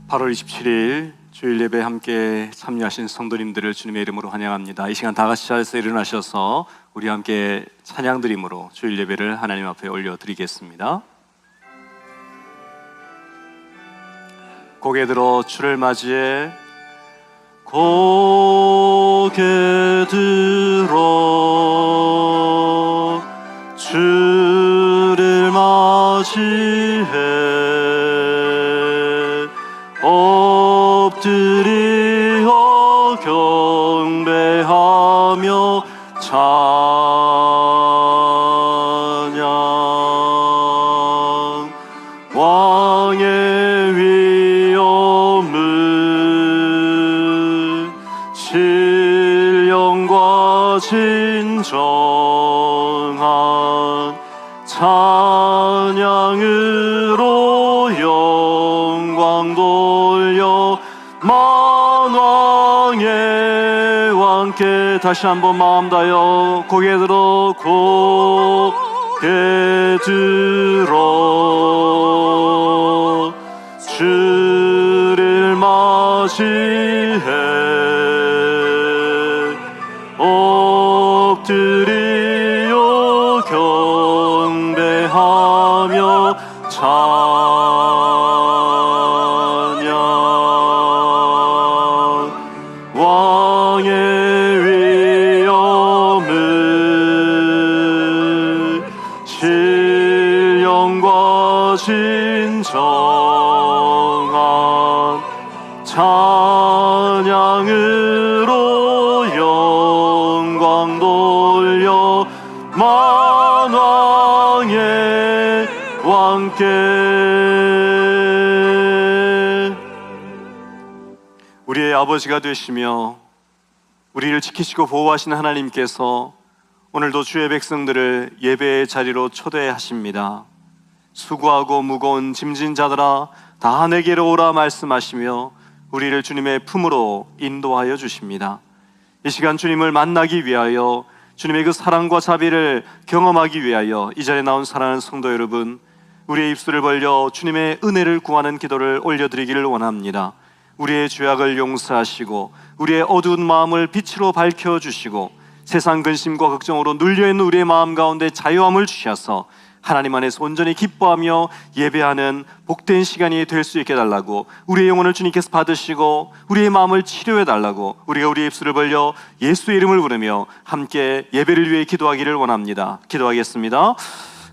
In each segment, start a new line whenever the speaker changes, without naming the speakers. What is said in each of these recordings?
8월 27일 주일 예배 함께 참여하신 성도님들을 주님의 이름으로 환영합니다. 이 시간 다 같이 자리에서 일어나셔서 우리 함께 찬양 드림으로 주일 예배를 하나님 앞에 올려드리겠습니다. 고개 들어 주를 맞이해 고개 들어 주를 맞이해 엎드리어 경배하며 찬양 왕의 위엄을 신령과 진정한 찬양으로 영광 돌려 만왕의 왕께 다시 한번 마음 다여 고개 들어 고개 들어 주를 맞이해 엎드리어 경배하며 찬양 왕의 위엄을 신령과 진정한 찬양으로 영광 돌려 만왕의 왕께 우리의 아버지가 되시며 우리를 지키시고 보호하시는 하나님께서 오늘도 주의 백성들을 예배의 자리로 초대하십니다. 수고하고 무거운 짐진 자들아 다 내게로 오라 말씀하시며 우리를 주님의 품으로 인도하여 주십니다. 이 시간 주님을 만나기 위하여 주님의 그 사랑과 자비를 경험하기 위하여 이 자리에 나온 사랑하는 성도 여러분, 우리의 입술을 벌려 주님의 은혜를 구하는 기도를 올려드리기를 원합니다. 우리의 죄악을 용서하시고 우리의 어두운 마음을 빛으로 밝혀주시고 세상 근심과 걱정으로 눌려있는 우리의 마음 가운데 자유함을 주셔서 하나님 안에서 온전히 기뻐하며 예배하는 복된 시간이 될 수 있게 해달라고, 우리의 영혼을 주님께서 받으시고 우리의 마음을 치료해달라고 우리가 우리의 입술을 벌려 예수의 이름을 부르며 함께 예배를 위해 기도하기를 원합니다. 기도하겠습니다.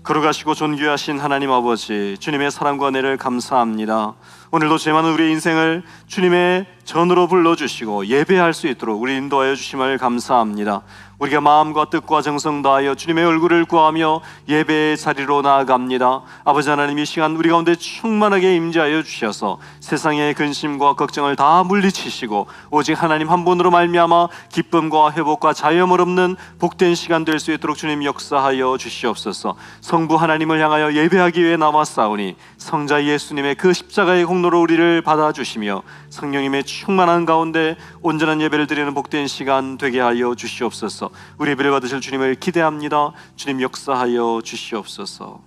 거룩하시고 존귀하신 하나님 아버지, 주님의 사랑과 은혜를 감사합니다. 오늘도 죄 많은 우리의 인생을 주님의 전으로 불러주시고 예배할 수 있도록 우리 인도하여 주심을 감사합니다. 우리가 마음과 뜻과 정성 다하여 주님의 얼굴을 구하며 예배의 자리로 나아갑니다. 아버지 하나님, 이 시간 우리 가운데 충만하게 임재하여 주셔서 세상의 근심과 걱정을 다 물리치시고 오직 하나님 한 분으로 말미암아 기쁨과 회복과 자유함을 없는 복된 시간 될 수 있도록 주님 역사하여 주시옵소서. 성부 하나님을 향하여 예배하기 위해 나왔사오니 성자 예수님의 그 십자가의 공로로 우리를 받아주시며 성령님의 충만한 가운데 온전한 예배를 드리는 복된 시간 되게 하여 주시옵소서. 우리 예배를 받으실 주님을 기대합니다. 주님 역사하여 주시옵소서.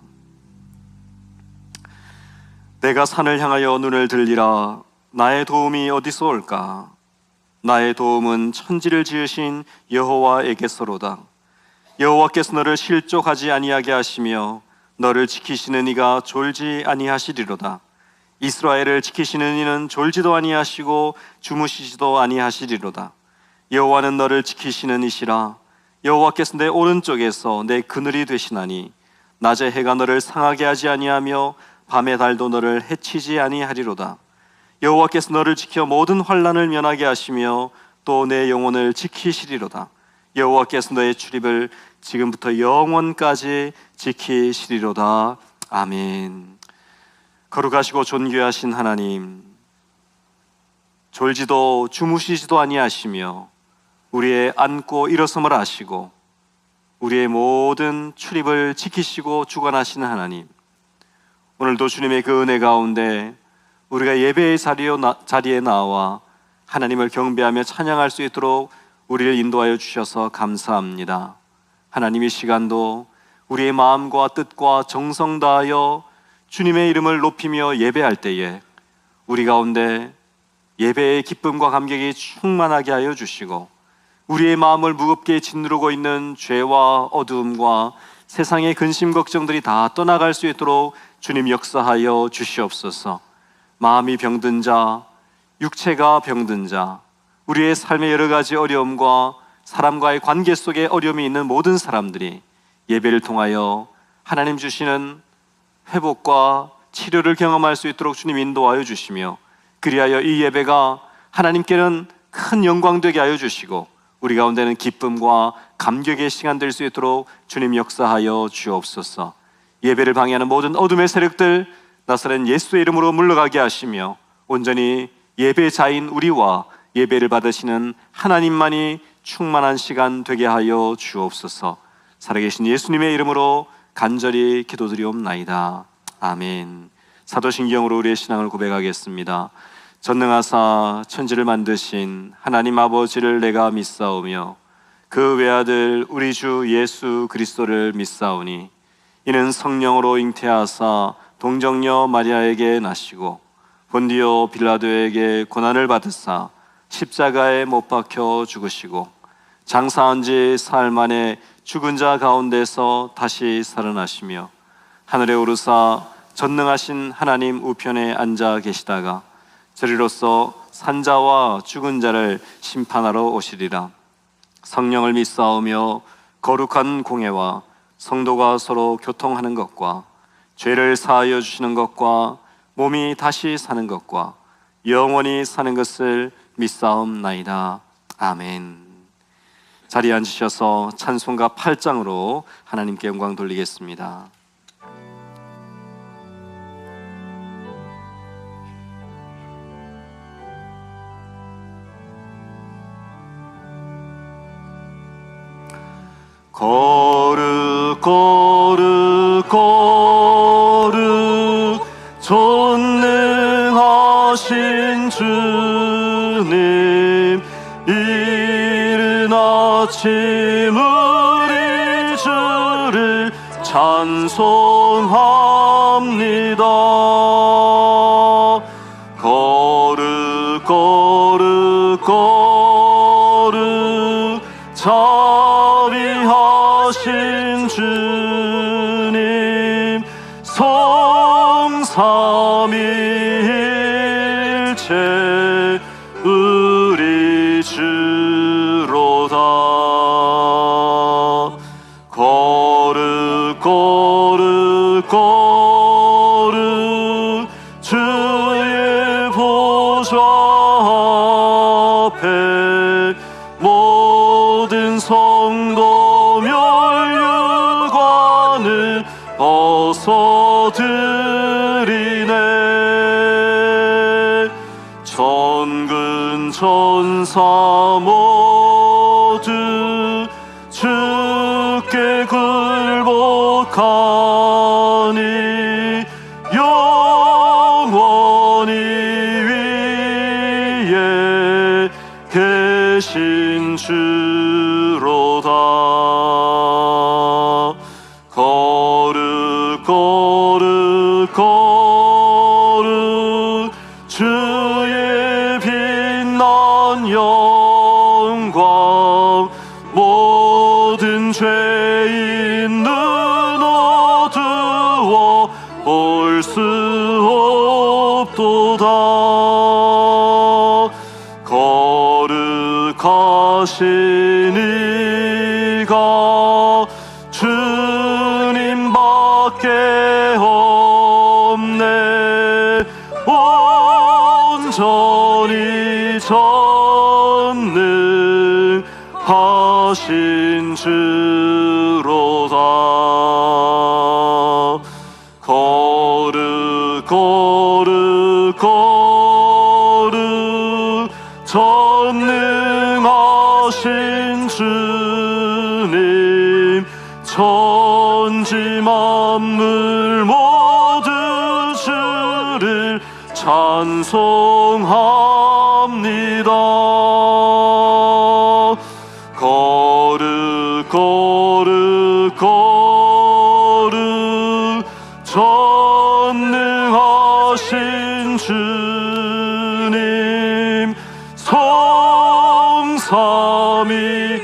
내가 산을 향하여 눈을 들리라. 나의 도움이 어디서 올까? 나의 도움은 천지를 지으신 여호와에게서로다. 여호와께서 너를 실족하지 아니하게 하시며 너를 지키시는 이가 졸지 아니하시리로다. 이스라엘을 지키시는 이는 졸지도 아니하시고 주무시지도 아니하시리로다. 여호와는 너를 지키시는 이시라. 여호와께서 내 오른쪽에서 내 그늘이 되시나니 낮에 해가 너를 상하게 하지 아니하며 밤의 달도 너를 해치지 아니하리로다. 여호와께서 너를 지켜 모든 환난을 면하게 하시며 또 내 영혼을 지키시리로다. 여호와께서 너의 출입을 지금부터 영원까지 지키시리로다. 아멘. 거룩하시고 존귀하신 하나님, 졸지도 주무시지도 아니하시며 우리의 앉고 일어섬을 아시고 우리의 모든 출입을 지키시고 주관하시는 하나님, 오늘도 주님의 그 은혜 가운데 우리가 예배의 자리에 나와 하나님을 경배하며 찬양할 수 있도록 우리를 인도하여 주셔서 감사합니다. 하나님, 이 시간도 우리의 마음과 뜻과 정성 다하여 주님의 이름을 높이며 예배할 때에 우리 가운데 예배의 기쁨과 감격이 충만하게 하여 주시고, 우리의 마음을 무겁게 짓누르고 있는 죄와 어두움과 세상의 근심 걱정들이 다 떠나갈 수 있도록 주님 역사하여 주시옵소서. 마음이 병든 자, 육체가 병든 자, 우리의 삶의 여러 가지 어려움과 사람과의 관계 속에 어려움이 있는 모든 사람들이 예배를 통하여 하나님 주시는 회복과 치료를 경험할 수 있도록 주님 인도하여 주시며, 그리하여 이 예배가 하나님께는 큰 영광 되게 하여 주시고 우리 가운데는 기쁨과 감격의 시간 될 수 있도록 주님 역사하여 주옵소서. 예배를 방해하는 모든 어둠의 세력들 나사렛 예수의 이름으로 물러가게 하시며, 온전히 예배자인 우리와 예배를 받으시는 하나님만이 충만한 시간 되게 하여 주옵소서. 살아계신 예수님의 이름으로 간절히 기도드리옵나이다. 아멘. 사도신경으로 우리의 신앙을 고백하겠습니다. 전능하사 천지를 만드신 하나님 아버지를 내가 믿사오며 그 외아들 우리 주 예수 그리스도를 믿사오니, 이는 성령으로 잉태하사 동정녀 마리아에게 나시고 본디오 빌라도에게 고난을 받으사 십자가에 못 박혀 죽으시고 장사한 지 사흘 만에 죽은 자 가운데서 다시 살아나시며 하늘에 오르사 전능하신 하나님 우편에 앉아 계시다가 저리로서 산자와 죽은 자를 심판하러 오시리라. 성령을 믿사오며 거룩한 공회와 성도가 서로 교통하는 것과 죄를 사하여 주시는 것과 몸이 다시 사는 것과 영원히 사는 것을 믿사옵나이다. 아멘. 자리에 앉으셔서 찬송가 8장으로 하나님께 영광 돌리겠습니다. 거룩 거룩 거룩 전능하신 주님, 이른 아침 우리 주를 찬송합니다. 거룩 거룩 거룩 자비하신 주님, 성삼위일체 우리 주로다. 거룩 거룩 거룩 주의 보좌 앞에 모든 성도 멸류관을 벗어드리네. 천군 천사 모두 주께 굴복하니 영원히 위에 계신 주로다. 거룩 거룩 거룩 주의 빛난 영광, 모든 죄인 눈 어두워 볼 수 없도다. 거룩하신 이가 주님밖에 없네. 온전히 전능하신 주로다. 거룩 거룩 거룩 전능하신 주님, 천지 만물 모두 주를 찬송합니다. 거룩 거룩 거룩 전능하신 주, 삼위일체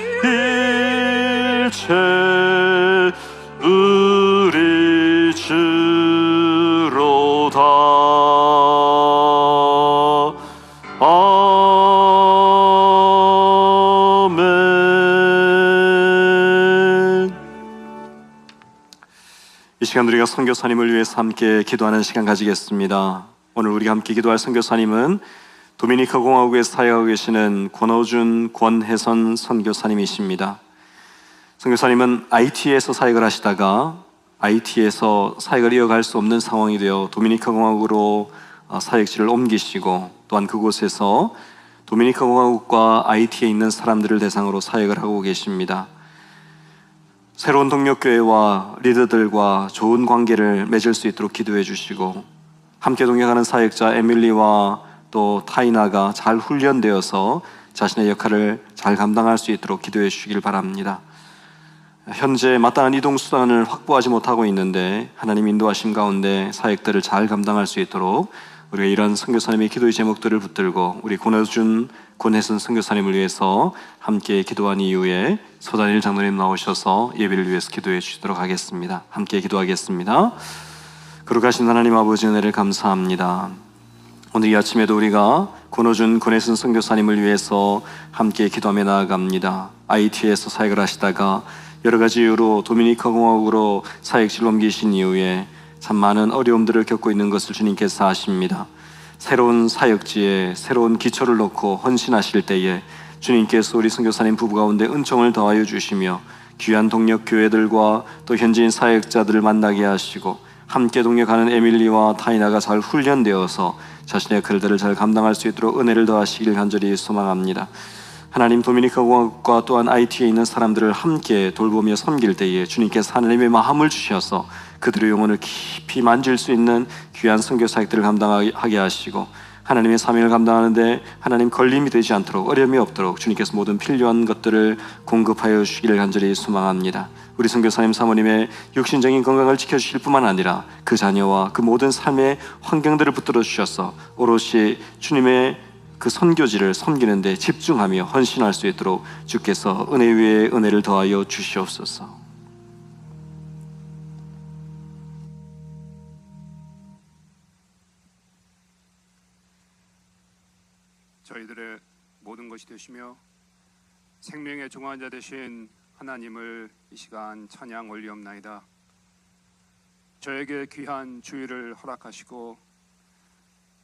우리 주로다. 아멘. 이 시간 우리가 선교사님을 위해서 함께 기도하는 시간 가지겠습니다. 오늘 우리가 함께 기도할 선교사님은 도미니카 공화국에 사역하고 계시는 권호준, 권혜선 선교사님이십니다. 선교사님은 IT에서 사역을 하시다가 IT에서 사역을 이어갈 수 없는 상황이 되어 도미니카 공화국으로 사역지를 옮기시고, 또한 그곳에서 도미니카 공화국과 IT에 있는 사람들을 대상으로 사역을 하고 계십니다. 새로운 동력교회와 리더들과 좋은 관계를 맺을 수 있도록 기도해 주시고, 함께 동역하는 사역자 에밀리와 또 타이나가 잘 훈련되어서 자신의 역할을 잘 감당할 수 있도록 기도해 주시길 바랍니다. 현재 마땅한 이동 수단을 확보하지 못하고 있는데 하나님 인도하심 가운데 사역들을 잘 감당할 수 있도록 우리가 이런 선교사님의 기도의 제목들을 붙들고 우리 권호준, 권혜선 선교사님을 위해서 함께 기도한 이후에 서단일 장로님 나오셔서 예배를 위해서 기도해 주시도록 하겠습니다. 함께 기도하겠습니다. 거룩하신 하나님 아버지 은혜를 감사합니다. 오늘 이 아침에도 우리가 권호준, 권혜선 선교사님을 위해서 함께 기도하며 나아갑니다. IT에서 사역을 하시다가 여러 가지 이유로 도미니카 공화국으로 사역지를 옮기신 이후에 참 많은 어려움들을 겪고 있는 것을 주님께서 아십니다. 새로운 사역지에 새로운 기초를 놓고 헌신하실 때에 주님께서 우리 선교사님 부부 가운데 은총을 더하여 주시며 귀한 동력 교회들과 또 현지인 사역자들을 만나게 하시고 함께 동역하는 에밀리와 타이나가 잘 훈련되어서 자신의 글들을 잘 감당할 수 있도록 은혜를 더하시길 간절히 소망합니다. 하나님, 도미니카 공화국과 또한 IT에 있는 사람들을 함께 돌보며 섬길 때에 주님께서 하나님의 마음을 주셔서 그들의 영혼을 깊이 만질 수 있는 귀한 선교 사역들을 감당하게 하시고 하나님의 사명을 감당하는데 하나님 걸림이 되지 않도록, 어려움이 없도록 주님께서 모든 필요한 것들을 공급하여 주시기를 간절히 소망합니다. 우리 선교사님 사모님의 육신적인 건강을 지켜주실 뿐만 아니라 그 자녀와 그 모든 삶의 환경들을 붙들어 주셔서 오롯이 주님의 그 선교지를 섬기는 데 집중하며 헌신할 수 있도록 주께서 은혜 위에 은혜를 더하여 주시옵소서.
저희들의 모든 것이 되시며 생명의 중환자 되신 하나님을 이 시간 찬양 올리옵나이다. 저에게 귀한 주일을 허락하시고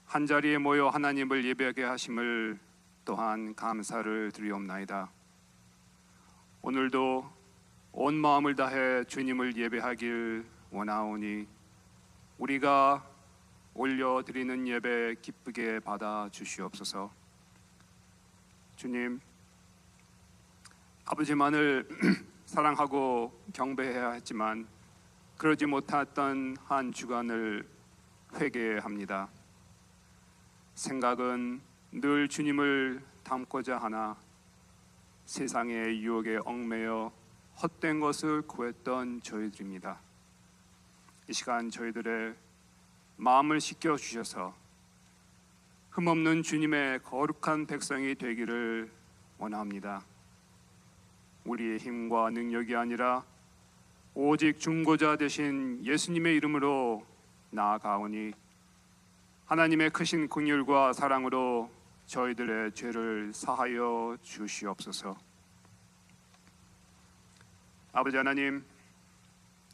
한 자리에 모여 하나님을 예배하게 하심을 또한 감사를 드리옵나이다. 오늘도 온 마음을 다해 주님을 예배하길 원하오니 우리가 올려드리는 예배 기쁘게 받아 주시옵소서. 주님, 아버지만을 사랑하고 경배해야 했지만 그러지 못했던 한 주간을 회개합니다. 생각은 늘 주님을 닮고자 하나 세상의 유혹에 얽매여 헛된 것을 구했던 저희들입니다. 이 시간 저희들의 마음을 씻겨 주셔서 흠없는 주님의 거룩한 백성이 되기를 원합니다. 우리의 힘과 능력이 아니라 오직 중보자 되신 예수님의 이름으로 나아가오니 하나님의 크신 긍휼과 사랑으로 저희들의 죄를 사하여 주시옵소서. 아버지 하나님,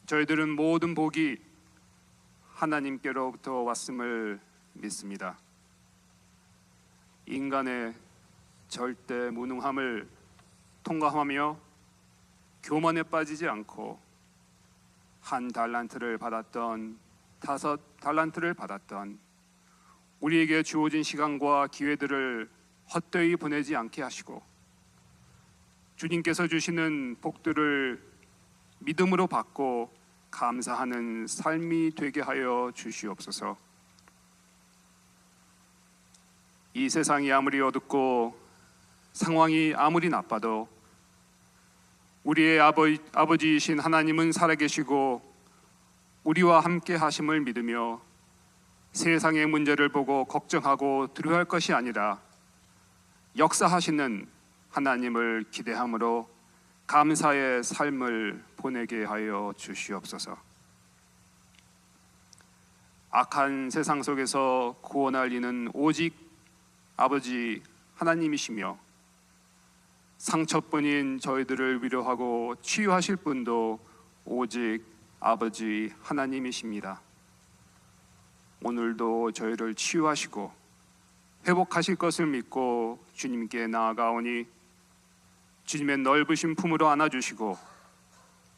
저희들은 모든 복이 하나님께로부터 왔음을 믿습니다. 인간의 절대 무능함을 통과하며 교만에 빠지지 않고 한 달란트를 받았던 5 달란트를 받았던 우리에게 주어진 시간과 기회들을 헛되이 보내지 않게 하시고 주님께서 주시는 복들을 믿음으로 받고 감사하는 삶이 되게 하여 주시옵소서. 이 세상이 아무리 어둡고 상황이 아무리 나빠도 우리의 아버지이신 하나님은 살아계시고 우리와 함께 하심을 믿으며 세상의 문제를 보고 걱정하고 두려워할 것이 아니라 역사하시는 하나님을 기대함으로 감사의 삶을 보내게 하여 주시옵소서. 악한 세상 속에서 구원할 이는 오직 아버지 하나님이시며 상처뿐인 저희들을 위로하고 치유하실 분도 오직 아버지 하나님이십니다. 오늘도 저희를 치유하시고 회복하실 것을 믿고 주님께 나아가오니 주님의 넓으신 품으로 안아주시고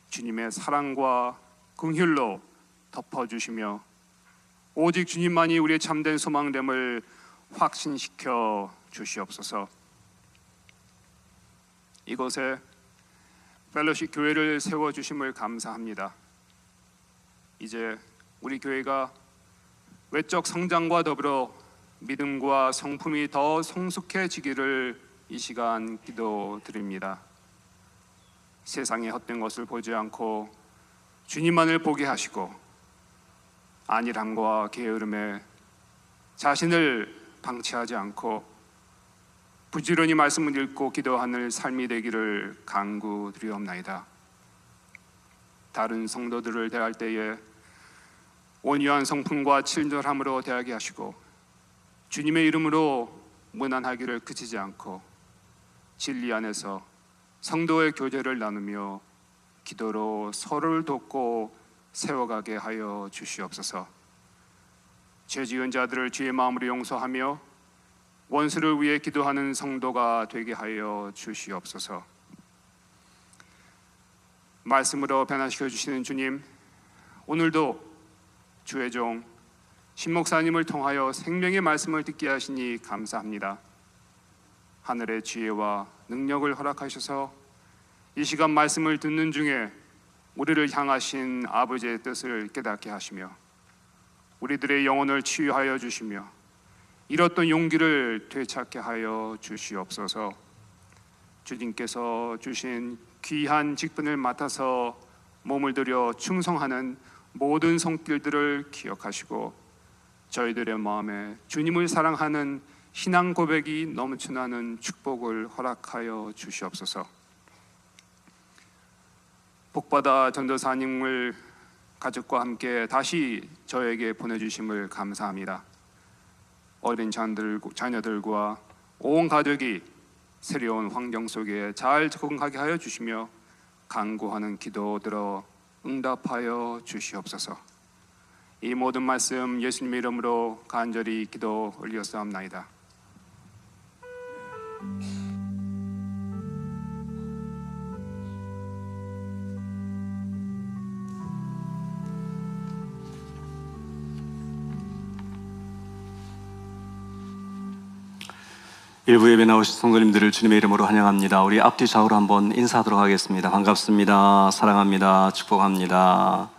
주님의 사랑과 긍휼로 덮어주시며 오직 주님만이 우리의 참된 소망됨을 확신시켜 주시옵소서. 이곳에 펠로십 교회를 세워주심을 감사합니다. 이제 우리 교회가 외적 성장과 더불어 믿음과 성품이 더 성숙해지기를 이 시간 기도드립니다. 세상의 헛된 것을 보지 않고 주님만을 보게 하시고 안일함과 게으름에 자신을 방치하지 않고 부지런히 말씀을 읽고 기도하는 삶이 되기를 간구드리옵나이다. 다른 성도들을 대할 때에 온유한 성품과 친절함으로 대하게 하시고 주님의 이름으로 무난하기를 그치지 않고 진리 안에서 성도의 교제를 나누며 기도로 서로를 돕고 세워가게 하여 주시옵소서. 죄 지은 자들을 주의 마음으로 용서하며 원수를 위해 기도하는 성도가 되게 하여 주시옵소서. 말씀으로 변화시켜 주시는 주님, 오늘도 주의 종 신 목사님을 통하여 생명의 말씀을 듣게 하시니 감사합니다. 하늘의 지혜와 능력을 허락하셔서 이 시간 말씀을 듣는 중에 우리를 향하신 아버지의 뜻을 깨닫게 하시며 우리들의 영혼을 치유하여 주시며 잃었던 용기를 되찾게 하여 주시옵소서. 주님께서 주신 귀한 직분을 맡아서 몸을 들여 충성하는 모든 손길들을 기억하시고 저희들의 마음에 주님을 사랑하는 신앙 고백이 넘쳐나는 축복을 허락하여 주시옵소서. 복받아 전도사님을 가족과 함께 다시 저에게 보내주심을 감사합니다. 어린 자녀들과 온 가족이 새로운 환경 속에 잘 적응하게 하여 주시며 간구하는 기도 들어 응답하여 주시옵소서. 이 모든 말씀 예수님의 이름으로 간절히 기도 올렸사옵나이다.
일부 예배 나오신 성도님들을 주님의 이름으로 환영합니다. 우리 앞뒤 좌우로 한번 인사하도록 하겠습니다. 반갑습니다. 사랑합니다. 축복합니다.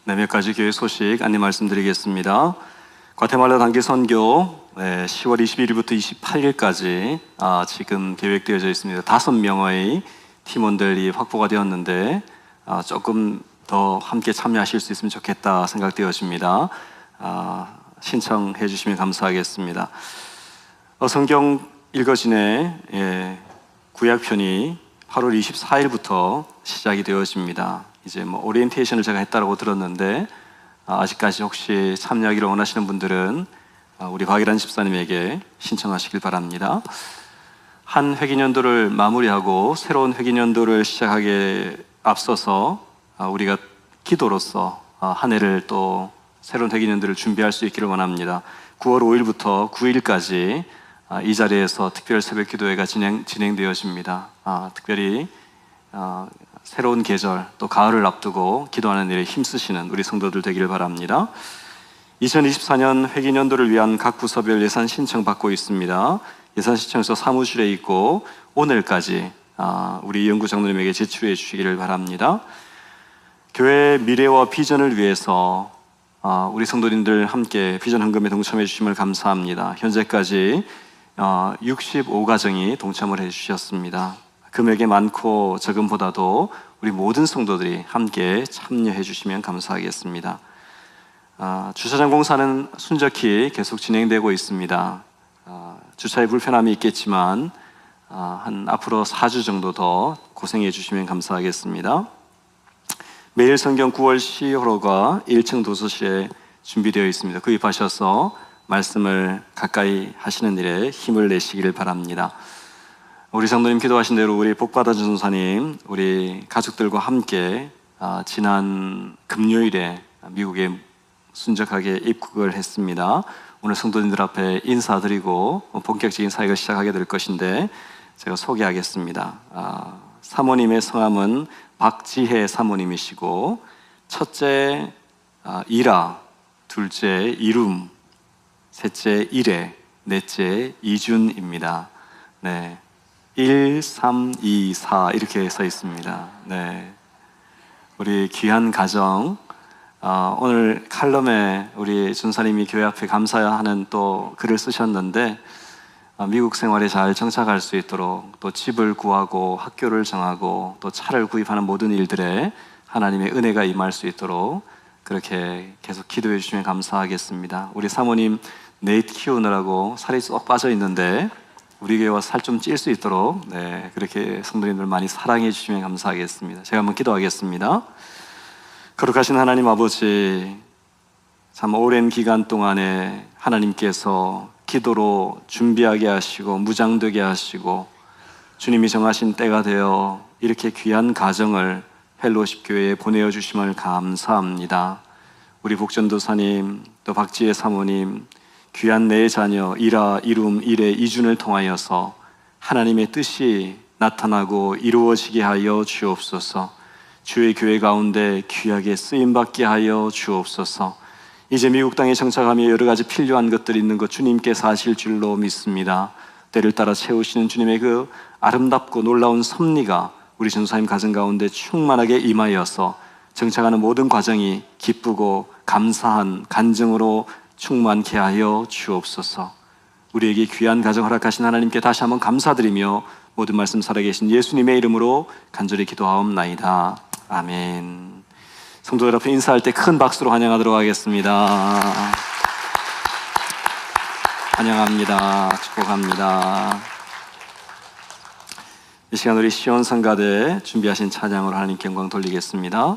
네, 몇 가지 교회 소식 안내 말씀드리겠습니다. 과테말라 단기 선교 10월 21일부터 28일까지 지금 계획되어져 있습니다. 5명의 팀원들이 확보가 되었는데 조금 더 함께 참여하실 수 있으면 좋겠다 생각되어집니다. 신청해 주시면 감사하겠습니다. 성경 읽어지네 구약편이 8월 24일부터 시작이 되어집니다. 이제 오리엔테이션을 제가 했다고 들었는데 아직까지 혹시 참여하기를 원하시는 분들은 우리 박일환 집사님에게 신청하시길 바랍니다. 한 회기년도를 마무리하고 새로운 회기년도를 시작하기에 앞서서 우리가 기도로서 한 해를 또 새로운 회기년도를 준비할 수 있기를 원합니다. 9월 5일부터 9일까지 이 자리에서 특별 새벽 기도회가 진행되어집니다. 특별히 새로운 계절 또 가을을 앞두고 기도하는 일에 힘쓰시는 우리 성도들 되기를 바랍니다. 2024년 회기년도를 위한 각 부서별 예산 신청 받고 있습니다. 예산 신청서 사무실에 있고 오늘까지 우리 이영구 장로님에게 제출해 주시기를 바랍니다. 교회의 미래와 비전을 위해서 우리 성도님들 함께 비전 헌금에 동참해 주심을 감사합니다. 현재까지 65가정이 동참을 해주셨습니다. 금액이 많고 적음보다도 우리 모든 성도들이 함께 참여해 주시면 감사하겠습니다. 주차장 공사는 순적히 계속 진행되고 있습니다. 주차에 불편함이 있겠지만 한 앞으로 4주 정도 더 고생해 주시면 감사하겠습니다. 매일 성경 9월 시호로가 1층 도서실에 준비되어 있습니다. 구입하셔서 말씀을 가까이 하시는 일에 힘을 내시기를 바랍니다. 우리 성도님 기도하신 대로 우리 복받아준 전사님, 우리 가족들과 함께 지난 금요일에 미국에 순적하게 입국을 했습니다. 오늘 성도님들 앞에 인사드리고 본격적인 사역을 시작하게 될 것인데 제가 소개하겠습니다. 사모님의 성함은 박지혜 사모님이시고 첫째 이라, 둘째 이룸, 셋째 이래, 넷째 이준입니다. 네, 1, 3, 2, 4 이렇게 써 있습니다. 네, 우리 귀한 가정. 오늘 칼럼에 우리 준사님이 교회 앞에 감사하는 또 글을 쓰셨는데 미국 생활에 잘 정착할 수 있도록 또 집을 구하고 학교를 정하고 또 차를 구입하는 모든 일들에 하나님의 은혜가 임할 수 있도록 그렇게 계속 기도해 주시면 감사하겠습니다. 우리 사모님 넷 키우느라고 살이 쏙 빠져 있는데 우리 교회 와서 살 좀 찔 수 있도록 그렇게 성도님들 많이 사랑해 주시면 감사하겠습니다. 제가 한번 기도하겠습니다. 거룩하신 하나님 아버지, 참 오랜 기간 동안에 하나님께서 기도로 준비하게 하시고 무장되게 하시고 주님이 정하신 때가 되어 이렇게 귀한 가정을 펠로십 교회에 보내어 주심을 감사합니다. 우리 복전도사님 또 박지혜 사모님 귀한 내 자녀 이라, 이룸, 이래, 이준을 통하여서 하나님의 뜻이 나타나고 이루어지게 하여 주옵소서. 주의 교회 가운데 귀하게 쓰임받게 하여 주옵소서. 이제 미국 땅에 정착하며 여러 가지 필요한 것들이 있는 것 주님께서 하실 줄로 믿습니다. 때를 따라 채우시는 주님의 그 아름답고 놀라운 섭리가 우리 전사님 가정 가운데 충만하게 임하여서 정착하는 모든 과정이 기쁘고 감사한 간증으로 충만케 하여 주옵소서. 우리에게 귀한 가정 허락하신 하나님께 다시 한번 감사드리며 모든 말씀 살아계신 예수님의 이름으로 간절히 기도하옵나이다. 아멘. 성도들 앞에 인사할 때 큰 박수로 환영하도록 하겠습니다. 환영합니다. 축복합니다. 이 시간 우리 시온 성가대 준비하신 찬양으로 하나님께 영광 돌리겠습니다.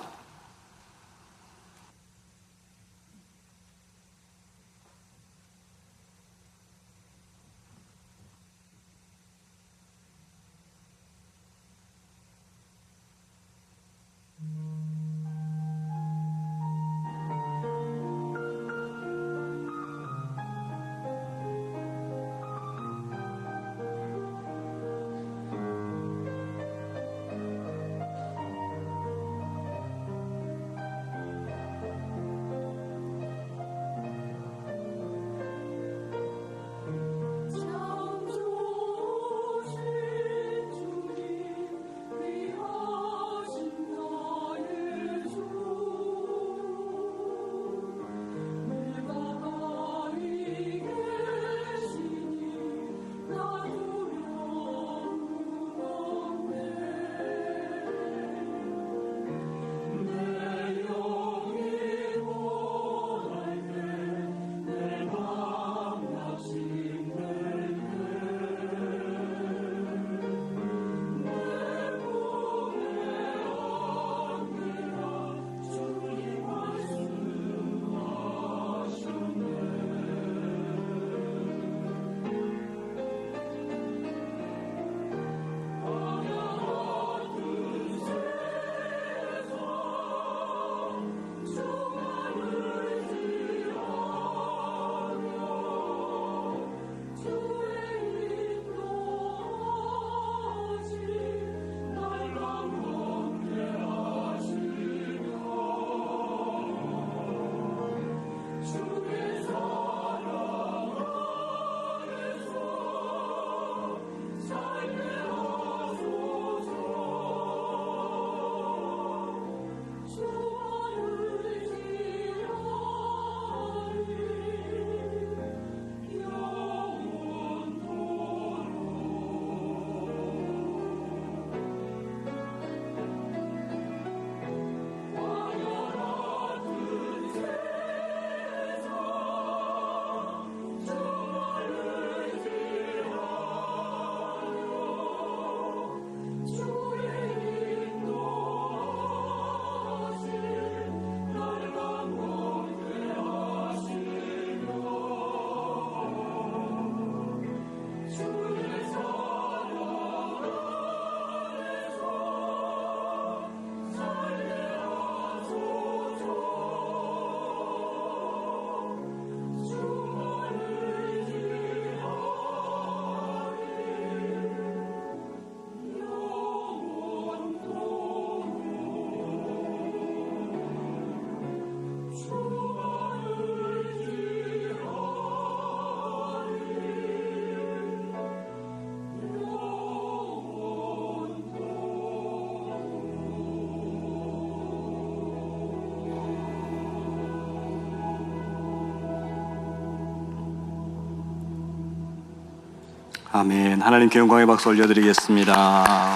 아멘. 하나님께 영광의 박수 올려드리겠습니다.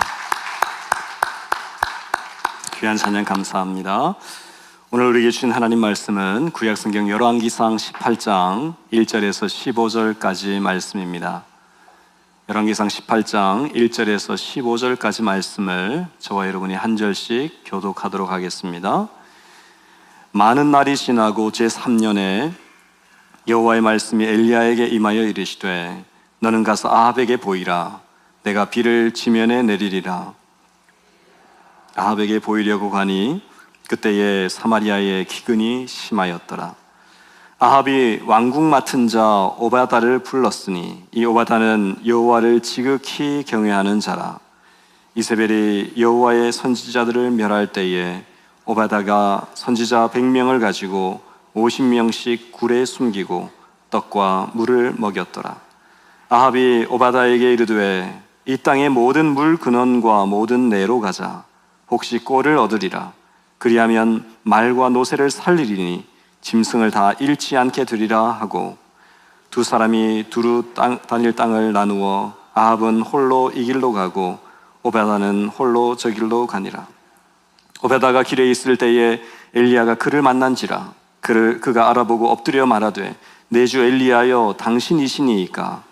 귀한 찬양 감사합니다. 오늘 우리에게 주신 하나님 말씀은 구약성경 열왕기상 18장 1절에서 15절까지 말씀입니다. 열왕기상 18장 1절에서 15절까지 말씀을 저와 여러분이 한 절씩 교독하도록 하겠습니다. 많은 날이 지나고 제3년에 여호와의 말씀이 엘리야에게 임하여 이르시되 너는 가서 아합에게 보이라. 내가 비를 지면에 내리리라. 아합에게 보이려고 가니 그때에 사마리아의 기근이 심하였더라. 아합이 왕궁 맡은 자 오바다를 불렀으니 이 오바다는 여호와를 지극히 경외하는 자라. 이세벨이 여호와의 선지자들을 멸할 때에 오바다가 선지자 100명을 가지고 50명씩 굴에 숨기고 떡과 물을 먹였더라. 아합이 오바다에게 이르되 이 땅의 모든 물 근원과 모든 내로 가자. 혹시 꼴을 얻으리라. 그리하면 말과 노새를 살리리니 짐승을 다 잃지 않게 되리라 하고 두 사람이 두루 다닐 땅을 나누어 아합은 홀로 이 길로 가고 오바다는 홀로 저 길로 가니라. 오바다가 길에 있을 때에 엘리야가 그를 만난지라. 그가 알아보고 엎드려 말하되 내 주 엘리야여 당신이시니이까.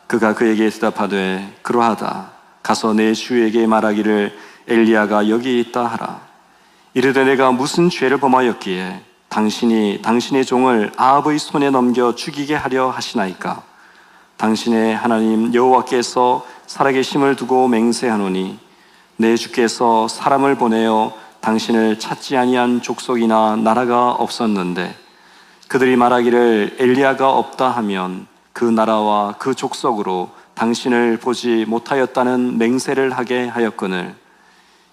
그가 그에게 대답하되 그러하다. 가서 내 주에게 말하기를 엘리야가 여기 있다 하라. 이르되 내가 무슨 죄를 범하였기에 당신이 당신의 종을 아합의 손에 넘겨 죽이게 하려 하시나이까. 당신의 하나님 여호와께서 살아계심을 두고 맹세하노니 내 주께서 사람을 보내어 당신을 찾지 아니한 족속이나 나라가 없었는데 그들이 말하기를 엘리야가 없다 하면 그 나라와 그 족속으로 당신을 보지 못하였다는 맹세를 하게 하였거늘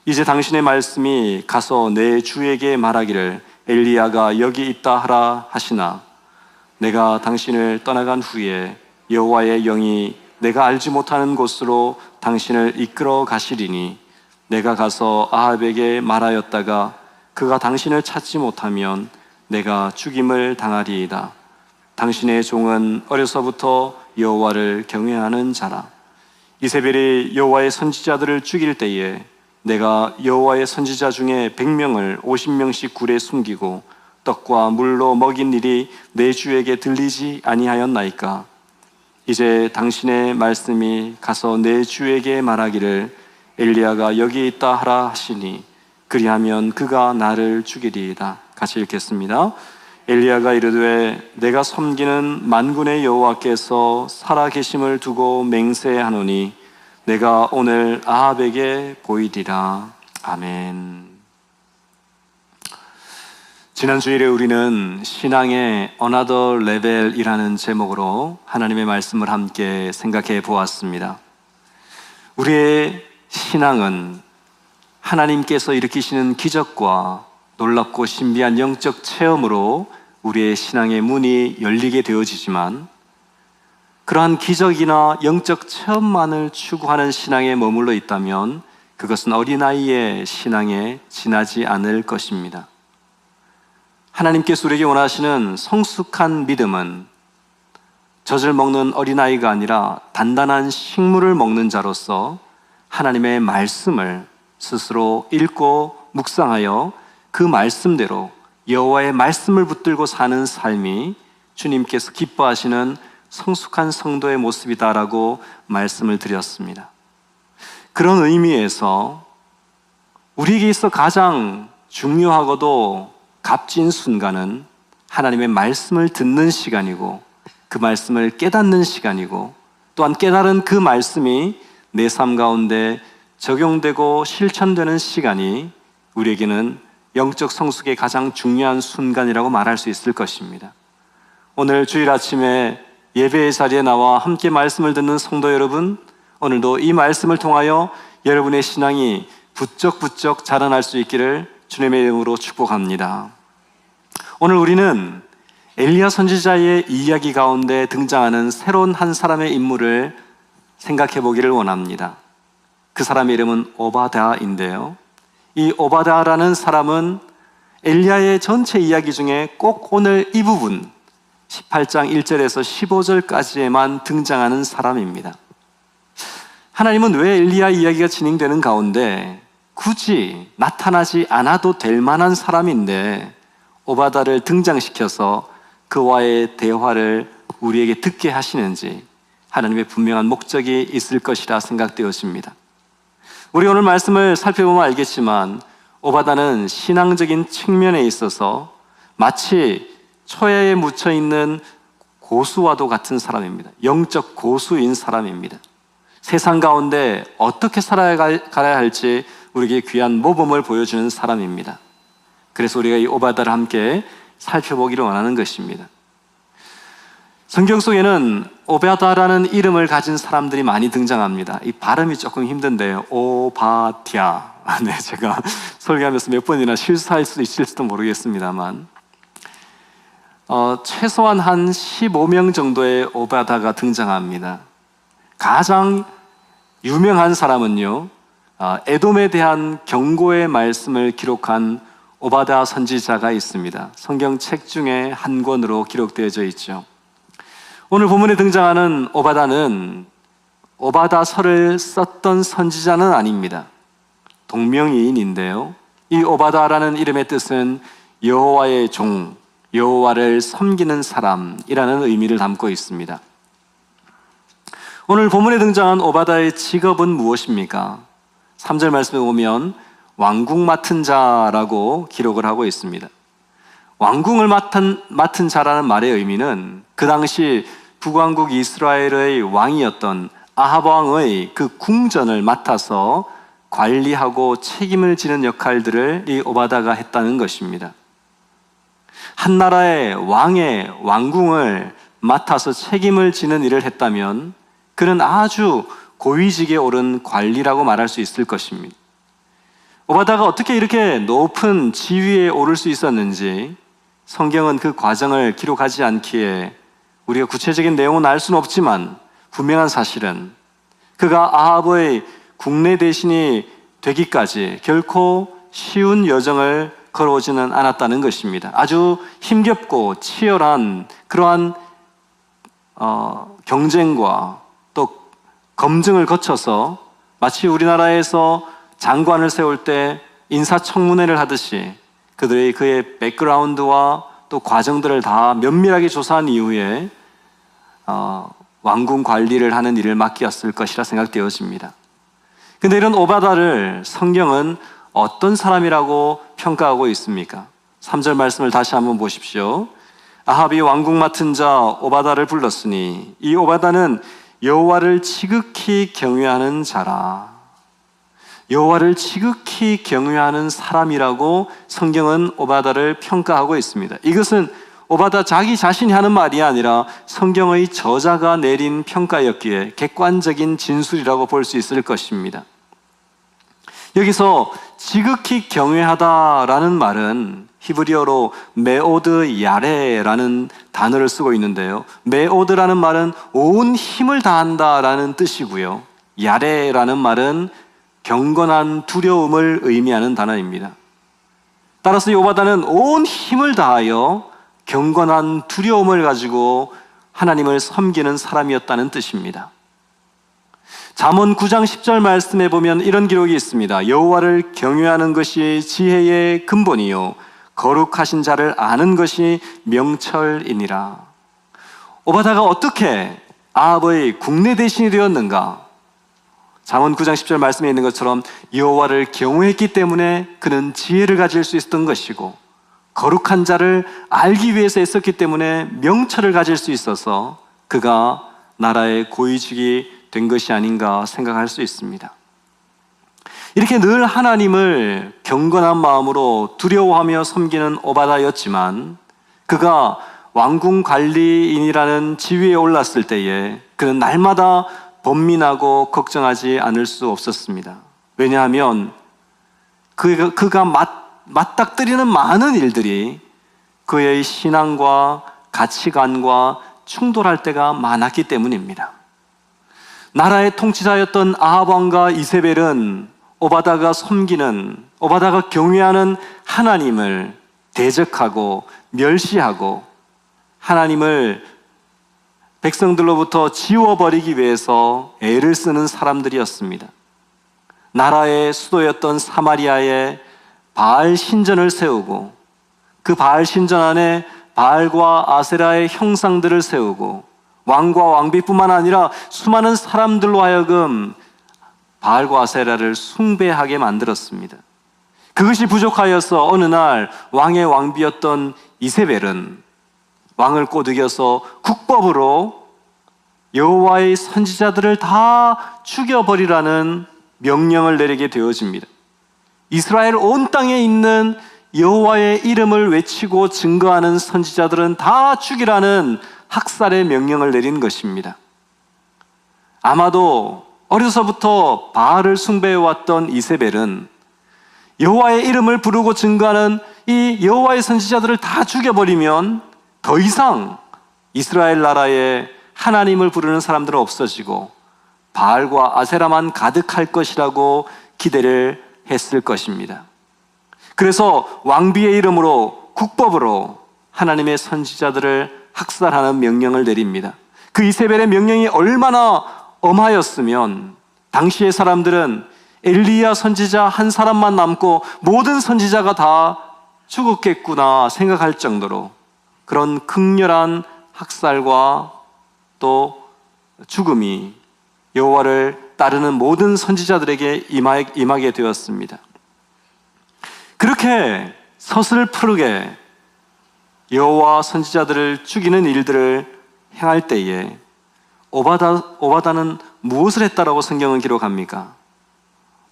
이제 당신의 말씀이 가서 내 주에게 말하기를 엘리야가 여기 있다 하라 하시나 내가 당신을 떠나간 후에 여호와의 영이 내가 알지 못하는 곳으로 당신을 이끌어 가시리니 내가 가서 아합에게 말하였다가 그가 당신을 찾지 못하면 내가 죽임을 당하리이다. 당신의 종은 어려서부터 여호와를 경외하는 자라. 이세벨이 여호와의 선지자들을 죽일 때에 내가 여호와의 선지자 중에 100명을 50명씩 굴에 숨기고 떡과 물로 먹인 일이 내 주에게 들리지 아니하였나이까. 이제 당신의 말씀이 가서 내 주에게 말하기를 엘리야가 여기 있다 하라 하시니 그리하면 그가 나를 죽이리이다. 같이 읽겠습니다. 엘리야가 이르되 내가 섬기는 만군의 여호와께서 살아계심을 두고 맹세하노니 내가 오늘 아합에게 보이리라. 아멘. 지난 주일에 우리는 신앙의 Another Level이라는 제목으로 하나님의 말씀을 함께 생각해 보았습니다. 우리의 신앙은 하나님께서 일으키시는 기적과 놀랍고 신비한 영적 체험으로 우리의 신앙의 문이 열리게 되어지지만 그러한 기적이나 영적 체험만을 추구하는 신앙에 머물러 있다면 그것은 어린아이의 신앙에 지나지 않을 것입니다. 하나님께서 우리에게 원하시는 성숙한 믿음은 젖을 먹는 어린아이가 아니라 단단한 식물을 먹는 자로서 하나님의 말씀을 스스로 읽고 묵상하여 그 말씀대로 여호와의 말씀을 붙들고 사는 삶이 주님께서 기뻐하시는 성숙한 성도의 모습이다라고 말씀을 드렸습니다. 그런 의미에서 우리에게 있어 가장 중요하고도 값진 순간은 하나님의 말씀을 듣는 시간이고 그 말씀을 깨닫는 시간이고 또한 깨달은 그 말씀이 내 삶 가운데 적용되고 실천되는 시간이 우리에게는 영적 성숙의 가장 중요한 순간이라고 말할 수 있을 것입니다. 오늘 주일 아침에 예배의 자리에 나와 함께 말씀을 듣는 성도 여러분, 오늘도 이 말씀을 통하여 여러분의 신앙이 부쩍부쩍 자라날 수 있기를 주님의 이름으로 축복합니다. 오늘 우리는 엘리야 선지자의 이야기 가운데 등장하는 새로운 한 사람의 인물을 생각해 보기를 원합니다. 그 사람의 이름은 오바다인데요, 이 오바다라는 사람은 엘리야의 전체 이야기 중에 꼭 오늘 이 부분 18장 1절에서 15절까지에만 등장하는 사람입니다. 하나님은 왜 엘리야 이야기가 진행되는 가운데 굳이 나타나지 않아도 될 만한 사람인데 오바다를 등장시켜서 그와의 대화를 우리에게 듣게 하시는지 하나님의 분명한 목적이 있을 것이라 생각되어집니다. 우리 오늘 말씀을 살펴보면 알겠지만 오바다는 신앙적인 측면에 있어서 마치 초야에 묻혀있는 고수와도 같은 사람입니다. 영적 고수인 사람입니다. 세상 가운데 어떻게 살아가야 할지 우리에게 귀한 모범을 보여주는 사람입니다. 그래서 우리가 이 오바다를 함께 살펴보기를 원하는 것입니다. 성경 속에는 오바다라는 이름을 가진 사람들이 많이 등장합니다. 이 발음이 조금 힘든데요. 오바댜. 네, 제가 설교하면서 몇 번이나 실수할 수 있을지도 모르겠습니다만 최소한 한 15명 정도의 오바다가 등장합니다. 가장 유명한 사람은요, 에돔에 대한 경고의 말씀을 기록한 오바다 선지자가 있습니다. 성경책 중에 한 권으로 기록되어져 있죠. 오늘 본문에 등장하는 오바다는 오바다서를 썼던 선지자는 아닙니다. 동명이인인데요. 이 오바다라는 이름의 뜻은 여호와의 종, 여호와를 섬기는 사람이라는 의미를 담고 있습니다. 오늘 본문에 등장한 오바다의 직업은 무엇입니까? 3절 말씀에 보면 왕궁 맡은 자라고 기록을 하고 있습니다. 왕궁을 맡은 자라는 말의 의미는 그 당시 북왕국 이스라엘의 왕이었던 아합 왕의 그 궁전을 맡아서 관리하고 책임을 지는 역할들을 이 오바다가 했다는 것입니다. 한 나라의 왕의 왕궁을 맡아서 책임을 지는 일을 했다면 그는 아주 고위직에 오른 관리라고 말할 수 있을 것입니다. 오바다가 어떻게 이렇게 높은 지위에 오를 수 있었는지 성경은 그 과정을 기록하지 않기에 우리가 구체적인 내용은 알 수는 없지만 분명한 사실은 그가 아합의 국내 대신이 되기까지 결코 쉬운 여정을 걸어오지는 않았다는 것입니다. 아주 힘겹고 치열한 그러한 경쟁과 또 검증을 거쳐서 마치 우리나라에서 장관을 세울 때 인사청문회를 하듯이 그의 백그라운드와 또 과정들을 다 면밀하게 조사한 이후에 왕궁 관리를 하는 일을 맡겼을 것이라 생각되어집니다. 근데 이런 오바다를 성경은 어떤 사람이라고 평가하고 있습니까? 3절 말씀을 다시 한번 보십시오. 아합이 왕궁 맡은 자 오바다를 불렀으니 이 오바다는 여호와를 지극히 경외하는 자라. 여호와를 지극히 경외하는 사람이라고 성경은 오바다를 평가하고 있습니다. 이것은 오바다 자기 자신이 하는 말이 아니라 성경의 저자가 내린 평가였기에 객관적인 진술이라고 볼 수 있을 것입니다. 여기서 지극히 경외하다라는 말은 히브리어로 메오드 야레라는 단어를 쓰고 있는데요. 메오드라는 말은 온 힘을 다한다라는 뜻이고요. 야레라는 말은 경건한 두려움을 의미하는 단어입니다. 따라서 이 오바다는 온 힘을 다하여 경건한 두려움을 가지고 하나님을 섬기는 사람이었다는 뜻입니다. 잠언 9장 10절 말씀에 보면 이런 기록이 있습니다. 여호와를 경외하는 것이 지혜의 근본이요 거룩하신 자를 아는 것이 명철이니라. 오바다가 어떻게 아합의 국내 대신이 되었는가? 잠언 9장 10절 말씀에 있는 것처럼 여호와를 경외했기 때문에 그는 지혜를 가질 수 있었던 것이고 거룩한 자를 알기 위해서 했었기 때문에 명철을 가질 수 있어서 그가 나라의 고위직이 된 것이 아닌가 생각할 수 있습니다. 이렇게 늘 하나님을 경건한 마음으로 두려워하며 섬기는 오바다였지만 그가 왕궁 관리인이라는 지위에 올랐을 때에 그는 날마다 번민하고 걱정하지 않을 수 없었습니다. 왜냐하면 그가 맞닥뜨리는 많은 일들이 그의 신앙과 가치관과 충돌할 때가 많았기 때문입니다. 나라의 통치자였던 아합 왕과 이세벨은 오바다가 섬기는, 오바다가 경외하는 하나님을 대적하고 멸시하고 하나님을 백성들로부터 지워버리기 위해서 애를 쓰는 사람들이었습니다. 나라의 수도였던 사마리아에 바알 신전을 세우고 그 바알 신전 안에 바알과 아세라의 형상들을 세우고 왕과 왕비뿐만 아니라 수많은 사람들로 하여금 바알과 아세라를 숭배하게 만들었습니다. 그것이 부족하여서 어느 날 왕의 왕비였던 이세벨은 왕을 꼬드겨서 국법으로 여호와의 선지자들을 다 죽여버리라는 명령을 내리게 되어집니다. 이스라엘 온 땅에 있는 여호와의 이름을 외치고 증거하는 선지자들은 다 죽이라는 학살의 명령을 내린 것입니다. 아마도 어려서부터 바알을 숭배해왔던 이세벨은 여호와의 이름을 부르고 증거하는 이 여호와의 선지자들을 다 죽여버리면 더 이상 이스라엘 나라에 하나님을 부르는 사람들은 없어지고 바알과 아세라만 가득할 것이라고 기대를 했을 것입니다. 그래서 왕비의 이름으로 국법으로 하나님의 선지자들을 학살하는 명령을 내립니다. 그 이세벨의 명령이 얼마나 엄하였으면 당시의 사람들은 엘리야 선지자 한 사람만 남고 모든 선지자가 다 죽었겠구나 생각할 정도로 그런 극렬한 학살과 또 죽음이 여호와를 따르는 모든 선지자들에게 임하게 되었습니다. 그렇게 서슬프르게 여호와 선지자들을 죽이는 일들을 행할 때에 오바다는 무엇을 했다라고 성경은 기록합니까?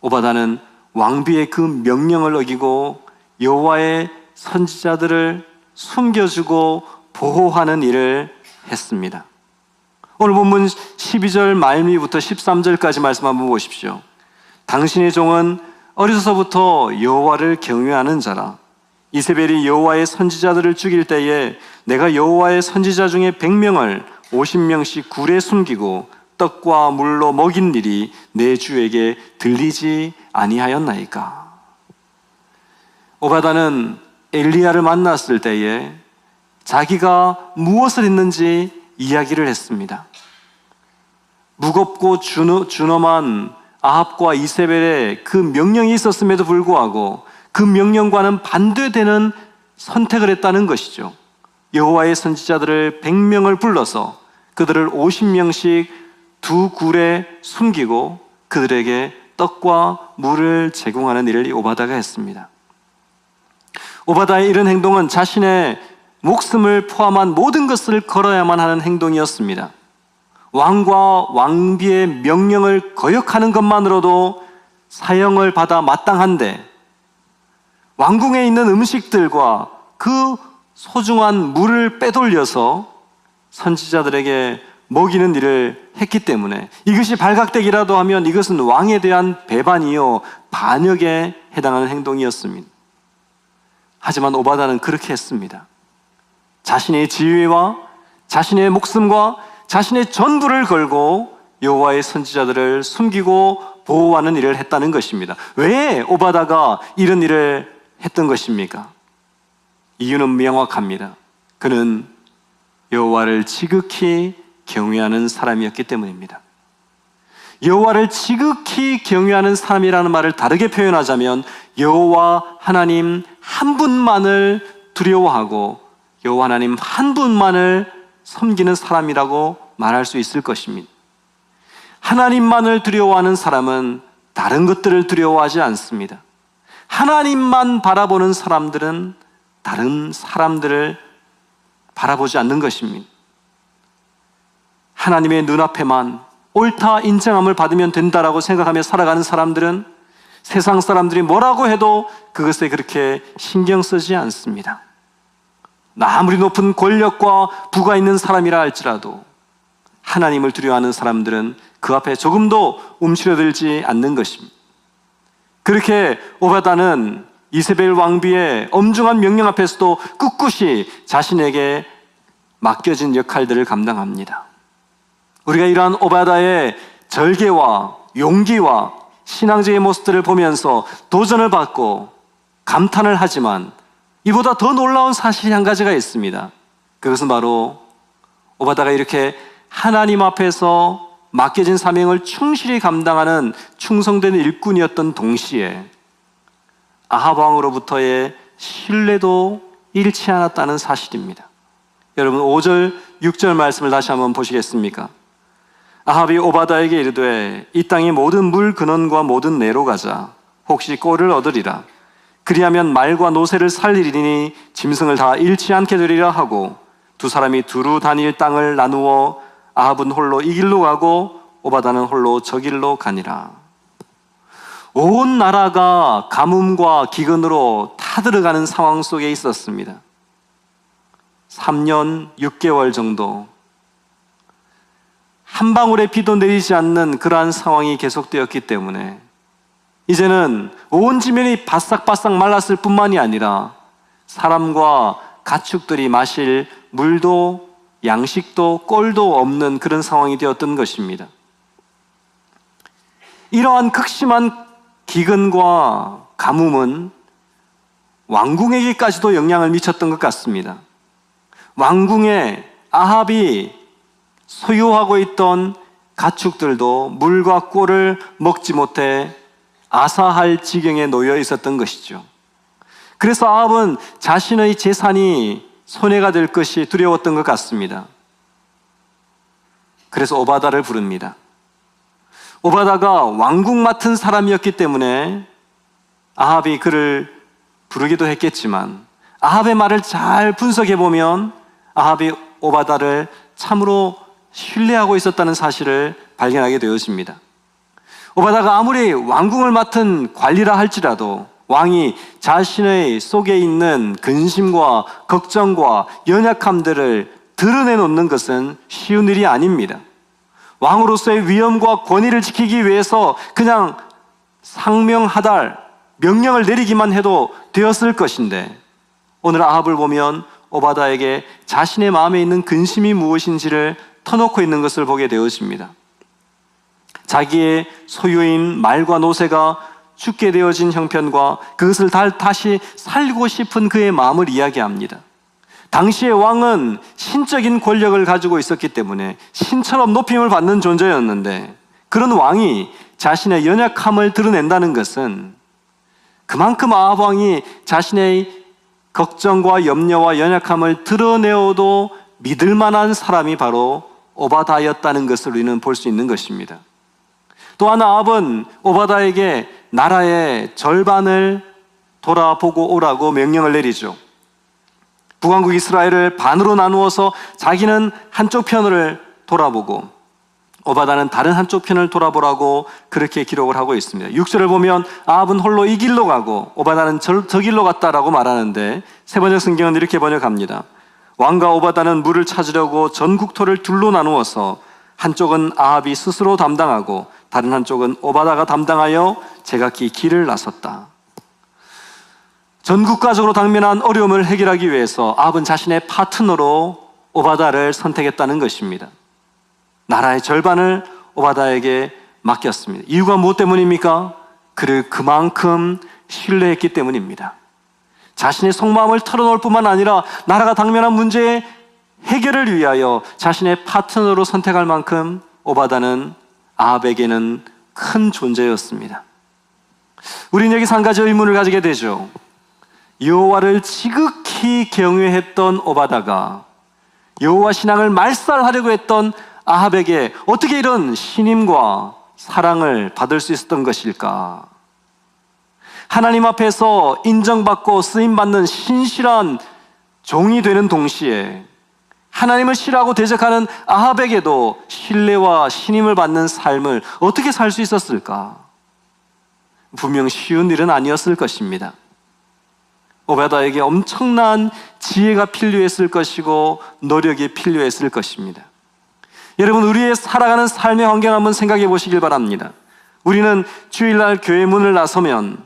오바다는 왕비의 그 명령을 어기고 여호와의 선지자들을 숨겨주고 보호하는 일을 했습니다. 오늘 본문 12절 말미부터 13절까지 말씀 한번 보십시오. 당신의 종은 어려서부터 여호와를 경외하는 자라. 이세벨이 여호와의 선지자들을 죽일 때에 내가 여호와의 선지자 중에 100명을 50명씩 굴에 숨기고 떡과 물로 먹인 일이 내 주에게 들리지 아니하였나이까. 오바다는 엘리야를 만났을 때에 자기가 무엇을 했는지 이야기를 했습니다. 무겁고 준엄한 아합과 이세벨의 그 명령이 있었음에도 불구하고 그 명령과는 반대되는 선택을 했다는 것이죠. 여호와의 선지자들을 100명을 불러서 그들을 50명씩 두 굴에 숨기고 그들에게 떡과 물을 제공하는 일을 이 오바다가 했습니다. 오바다의 이런 행동은 자신의 목숨을 포함한 모든 것을 걸어야만 하는 행동이었습니다. 왕과 왕비의 명령을 거역하는 것만으로도 사형을 받아 마땅한데 왕궁에 있는 음식들과 그 소중한 물을 빼돌려서 선지자들에게 먹이는 일을 했기 때문에 이것이 발각되기라도 하면 이것은 왕에 대한 배반이요 반역에 해당하는 행동이었습니다. 하지만 오바다는 그렇게 했습니다. 자신의 지위와 자신의 목숨과 자신의 전부를 걸고 여호와의 선지자들을 숨기고 보호하는 일을 했다는 것입니다. 왜 오바다가 이런 일을 했던 것입니까? 이유는 명확합니다. 그는 여호와를 지극히 경외하는 사람이었기 때문입니다. 여호와를 지극히 경외하는 사람이라는 말을 다르게 표현하자면 여호와 하나님 한 분만을 두려워하고 여호와 하나님 한 분만을 섬기는 사람이라고 말할 수 있을 것입니다. 하나님만을 두려워하는 사람은 다른 것들을 두려워하지 않습니다. 하나님만 바라보는 사람들은 다른 사람들을 바라보지 않는 것입니다. 하나님의 눈앞에만 옳다 인정함을 받으면 된다라고 생각하며 살아가는 사람들은 세상 사람들이 뭐라고 해도 그것에 그렇게 신경 쓰지 않습니다. 아무리 높은 권력과 부가 있는 사람이라 할지라도 하나님을 두려워하는 사람들은 그 앞에 조금도 움츠러들지 않는 것입니다. 그렇게 오바다는 이세벨 왕비의 엄중한 명령 앞에서도 꿋꿋이 자신에게 맡겨진 역할들을 감당합니다. 우리가 이러한 오바다의 절개와 용기와 신앙적인 모습들을 보면서 도전을 받고 감탄을 하지만 이보다 더 놀라운 사실이 한 가지가 있습니다. 그것은 바로 오바다가 이렇게 하나님 앞에서 맡겨진 사명을 충실히 감당하는 충성된 일꾼이었던 동시에 아합 왕으로부터의 신뢰도 잃지 않았다는 사실입니다. 여러분 5절, 6절 말씀을 다시 한번 보시겠습니까? 아합이 오바다에게 이르되 이 땅의 모든 물 근원과 모든 내로 가자. 혹시 꼴을 얻으리라. 그리하면 말과 노새를 살리리니 짐승을 다 잃지 않게 되리라 하고 두 사람이 두루 다닐 땅을 나누어 아합은 홀로 이 길로 가고 오바다는 홀로 저 길로 가니라. 온 나라가 가뭄과 기근으로 타들어가는 상황 속에 있었습니다. 3년 6개월 정도 한 방울의 비도 내리지 않는 그러한 상황이 계속되었기 때문에 이제는 온 지면이 바싹바싹 말랐을 뿐만이 아니라 사람과 가축들이 마실 물도 양식도 꼴도 없는 그런 상황이 되었던 것입니다. 이러한 극심한 기근과 가뭄은 왕궁에게까지도 영향을 미쳤던 것 같습니다. 왕궁에 아합이 소유하고 있던 가축들도 물과 꿀을 먹지 못해 아사할 지경에 놓여 있었던 것이죠. 그래서 아합은 자신의 재산이 손해가 될 것이 두려웠던 것 같습니다. 그래서 오바다를 부릅니다. 오바다가 왕궁 맡은 사람이었기 때문에 아합이 그를 부르기도 했겠지만 아합의 말을 잘 분석해 보면 아합이 오바다를 참으로 신뢰하고 있었다는 사실을 발견하게 되었습니다. 오바다가 아무리 왕궁을 맡은 관리라 할지라도 왕이 자신의 속에 있는 근심과 걱정과 연약함들을 드러내놓는 것은 쉬운 일이 아닙니다. 왕으로서의 위엄과 권위를 지키기 위해서 그냥 상명하달 명령을 내리기만 해도 되었을 것인데 오늘 아합을 보면 오바다에게 자신의 마음에 있는 근심이 무엇인지를 터놓고 있는 것을 보게 되어집니다. 자기의 소유인 말과 노새가 죽게 되어진 형편과 그것을 다시 살리고 싶은 그의 마음을 이야기합니다. 당시의 왕은 신적인 권력을 가지고 있었기 때문에 신처럼 높임을 받는 존재였는데 그런 왕이 자신의 연약함을 드러낸다는 것은 그만큼 아합 왕이 자신의 걱정과 염려와 연약함을 드러내어도 믿을 만한 사람이 바로 오바다였다는 것을 우리는 볼 수 있는 것입니다. 또한 아합은 오바다에게 나라의 절반을 돌아보고 오라고 명령을 내리죠. 북왕국 이스라엘을 반으로 나누어서 자기는 한쪽 편을 돌아보고 오바다는 다른 한쪽 편을 돌아보라고 그렇게 기록을 하고 있습니다. 6절을 보면 아합은 홀로 이 길로 가고 오바다는 저 길로 갔다라고 말하는데 세번역 성경은 이렇게 번역합니다. 왕과 오바다는 물을 찾으려고 전 국토를 둘로 나누어서 한쪽은 아합이 스스로 담당하고 다른 한쪽은 오바다가 담당하여 제각기 길을 나섰다. 전 국가적으로 당면한 어려움을 해결하기 위해서 아합은 자신의 파트너로 오바다를 선택했다는 것입니다. 나라의 절반을 오바다에게 맡겼습니다. 이유가 무엇 때문입니까? 그를 그만큼 신뢰했기 때문입니다. 자신의 속마음을 털어놓을 뿐만 아니라 나라가 당면한 문제의 해결을 위하여 자신의 파트너로 선택할 만큼 오바다는 아합에게는 큰 존재였습니다. 우리는 여기서 한 가지 의문을 가지게 되죠. 여호와를 지극히 경외했던 오바다가 여호와 신앙을 말살하려고 했던 아합에게 어떻게 이런 신임과 사랑을 받을 수 있었던 것일까? 하나님 앞에서 인정받고 쓰임받는 신실한 종이 되는 동시에 하나님을 싫어하고 대적하는 아합에게도 신뢰와 신임을 받는 삶을 어떻게 살 수 있었을까? 분명 쉬운 일은 아니었을 것입니다. 오바다에게 엄청난 지혜가 필요했을 것이고 노력이 필요했을 것입니다. 여러분, 우리의 살아가는 삶의 환경 한번 생각해 보시길 바랍니다. 우리는 주일날 교회 문을 나서면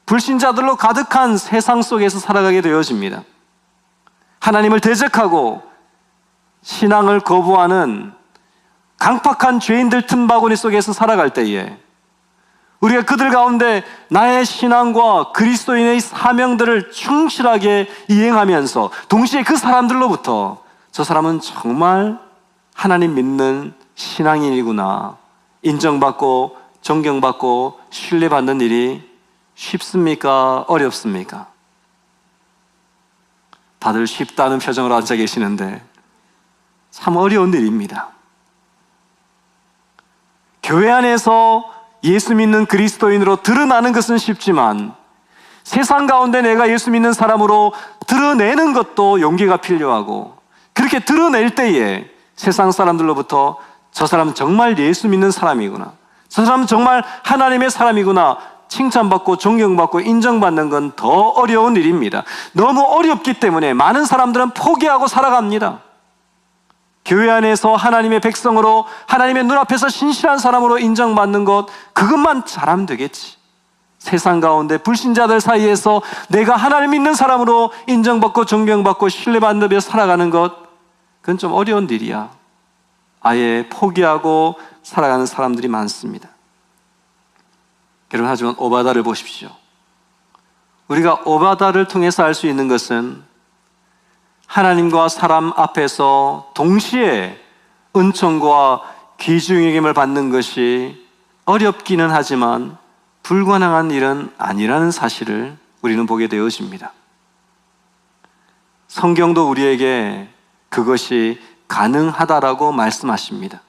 불신자들로 가득한 세상 속에서 살아가게 되어집니다. 하나님을 대적하고 신앙을 거부하는 강팍한 죄인들 틈바구니 속에서 살아갈 때에 우리가 그들 가운데 나의 신앙과 그리스도인의 사명들을 충실하게 이행하면서 동시에 그 사람들로부터 저 사람은 정말 하나님 믿는 신앙인이구나, 인정받고 존경받고 신뢰받는 일이 쉽습니까? 어렵습니까? 다들 쉽다는 표정으로 앉아 계시는데 참 어려운 일입니다. 교회 안에서 예수 믿는 그리스도인으로 드러나는 것은 쉽지만 세상 가운데 내가 예수 믿는 사람으로 드러내는 것도 용기가 필요하고, 그렇게 드러낼 때에 세상 사람들로부터 저 사람은 정말 예수 믿는 사람이구나, 저 사람은 정말 하나님의 사람이구나 칭찬받고 존경받고 인정받는 건 더 어려운 일입니다. 너무 어렵기 때문에 많은 사람들은 포기하고 살아갑니다. 교회 안에서 하나님의 백성으로 하나님의 눈앞에서 신실한 사람으로 인정받는 것, 그것만 잘하면 되겠지. 세상 가운데 불신자들 사이에서 내가 하나님 믿는 사람으로 인정받고 존경받고 신뢰받으며 살아가는 것, 그건 좀 어려운 일이야. 아예 포기하고 살아가는 사람들이 많습니다. 여러분, 하지만 오바다를 보십시오. 우리가 오바다를 통해서 알 수 있는 것은 하나님과 사람 앞에서 동시에 은총과 귀중의 여김을 받는 것이 어렵기는 하지만 불가능한 일은 아니라는 사실을 우리는 보게 되어집니다. 성경도 우리에게 그것이 가능하다라고 말씀하십니다.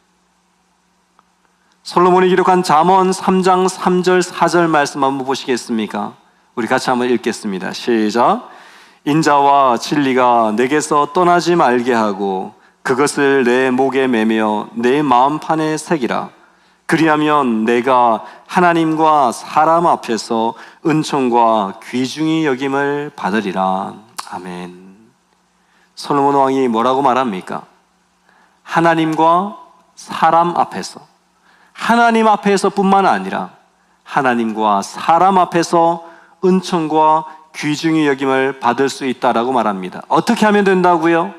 솔로몬이 기록한 잠언 3장 3절 4절 말씀 한번 보시겠습니까? 우리 같이 한번 읽겠습니다. 시작. 인자와 진리가 내게서 떠나지 말게 하고 그것을 내 목에 매며 내 마음판에 새기라. 그리하면 내가 하나님과 사람 앞에서 은총과 귀중히 여김을 받으리라. 아멘. 솔로몬 왕이 뭐라고 말합니까? 하나님과 사람 앞에서, 하나님 앞에서 뿐만 아니라 하나님과 사람 앞에서 은총과 귀중히 여김을 받을 수 있다라고 말합니다. 어떻게 하면 된다고요?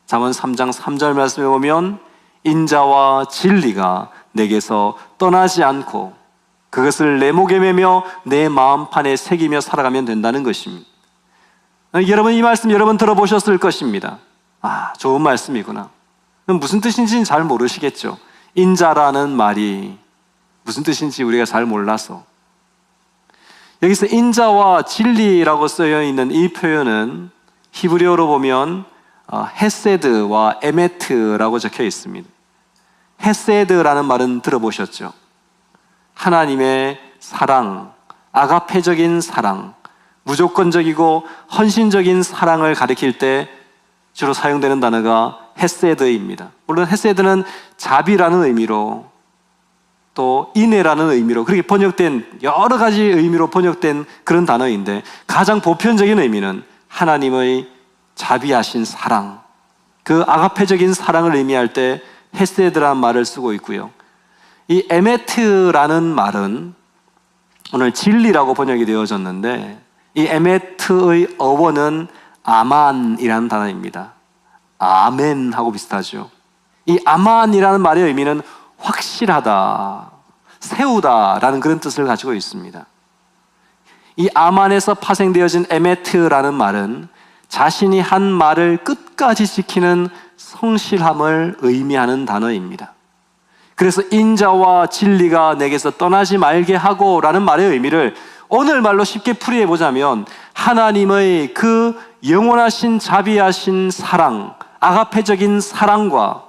잠언 3장 3절 말씀에 보면 인자와 진리가 내게서 떠나지 않고 그것을 내 목에 매며 내 마음판에 새기며 살아가면 된다는 것입니다. 여러분, 이 말씀 여러분 들어보셨을 것입니다. 아, 좋은 말씀이구나. 무슨 뜻인지는 잘 모르시겠죠. 인자라는 말이 무슨 뜻인지 우리가 잘 몰라서. 여기서 인자와 진리라고 쓰여 있는 이 표현은 히브리어로 보면 헤세드와 에메트라고 적혀 있습니다. 헤세드라는 말은 들어보셨죠? 하나님의 사랑, 아가페적인 사랑, 무조건적이고 헌신적인 사랑을 가리킬 때 주로 사용되는 단어가 헤세드입니다. 물론 헤세드는 자비라는 의미로 또 인애라는 의미로 그렇게 번역된, 여러 가지 의미로 번역된 그런 단어인데, 가장 보편적인 의미는 하나님의 자비하신 사랑, 그 아가페적인 사랑을 의미할 때 헤세드라는 말을 쓰고 있고요. 이 에메트라는 말은 오늘 진리라고 번역이 되어졌는데, 이 에메트의 어원은 아만이라는 단어입니다. 아멘하고 비슷하죠. 이 아만이라는 말의 의미는 확실하다, 세우다라는 그런 뜻을 가지고 있습니다. 이 아만에서 파생되어진 에메트라는 말은 자신이 한 말을 끝까지 지키는 성실함을 의미하는 단어입니다. 그래서 인자와 진리가 내게서 떠나지 말게 하고 라는 말의 의미를 오늘 말로 쉽게 풀이해 보자면, 하나님의 그 영원하신 자비하신 사랑, 아가페적인 사랑과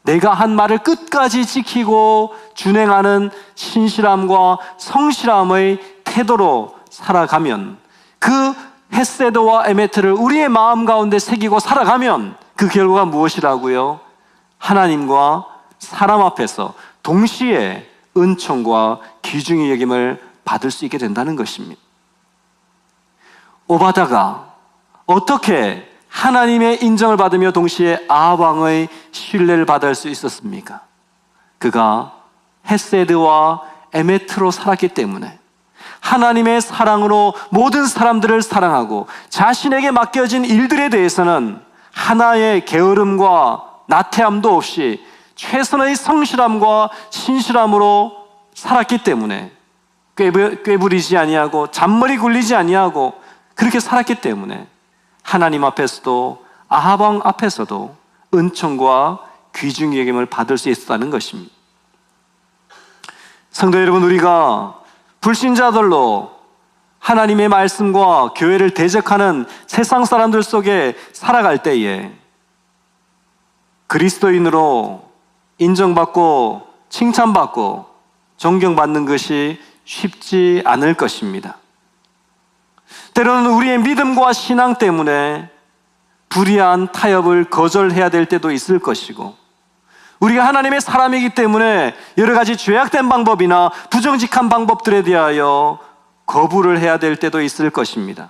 내가 한 말을 끝까지 지키고 준행하는 신실함과 성실함의 태도로 살아가면, 그 헤세드와 에메트를 우리의 마음 가운데 새기고 살아가면 그 결과가 무엇이라고요? 하나님과 사람 앞에서 동시에 은총과 귀중히 여김을 받을 수 있게 된다는 것입니다. 오바다가 어떻게 하나님의 인정을 받으며 동시에 아합왕의 신뢰를 받을 수 있었습니까? 그가 헤세드와 에메트로 살았기 때문에, 하나님의 사랑으로 모든 사람들을 사랑하고 자신에게 맡겨진 일들에 대해서는 하나의 게으름과 나태함도 없이 최선의 성실함과 신실함으로 살았기 때문에, 꾀부리지 아니하고 잔머리 굴리지 아니하고 그렇게 살았기 때문에 하나님 앞에서도 아합 왕 앞에서도 은총과 귀중히 여김을 받을 수 있었다는 것입니다. 성도 여러분, 우리가 불신자들로 하나님의 말씀과 교회를 대적하는 세상 사람들 속에 살아갈 때에 그리스도인으로 인정받고 칭찬받고 존경받는 것이 쉽지 않을 것입니다. 때로는 우리의 믿음과 신앙 때문에 불의한 타협을 거절해야 될 때도 있을 것이고, 우리가 하나님의 사람이기 때문에 여러 가지 죄악된 방법이나 부정직한 방법들에 대하여 거부를 해야 될 때도 있을 것입니다.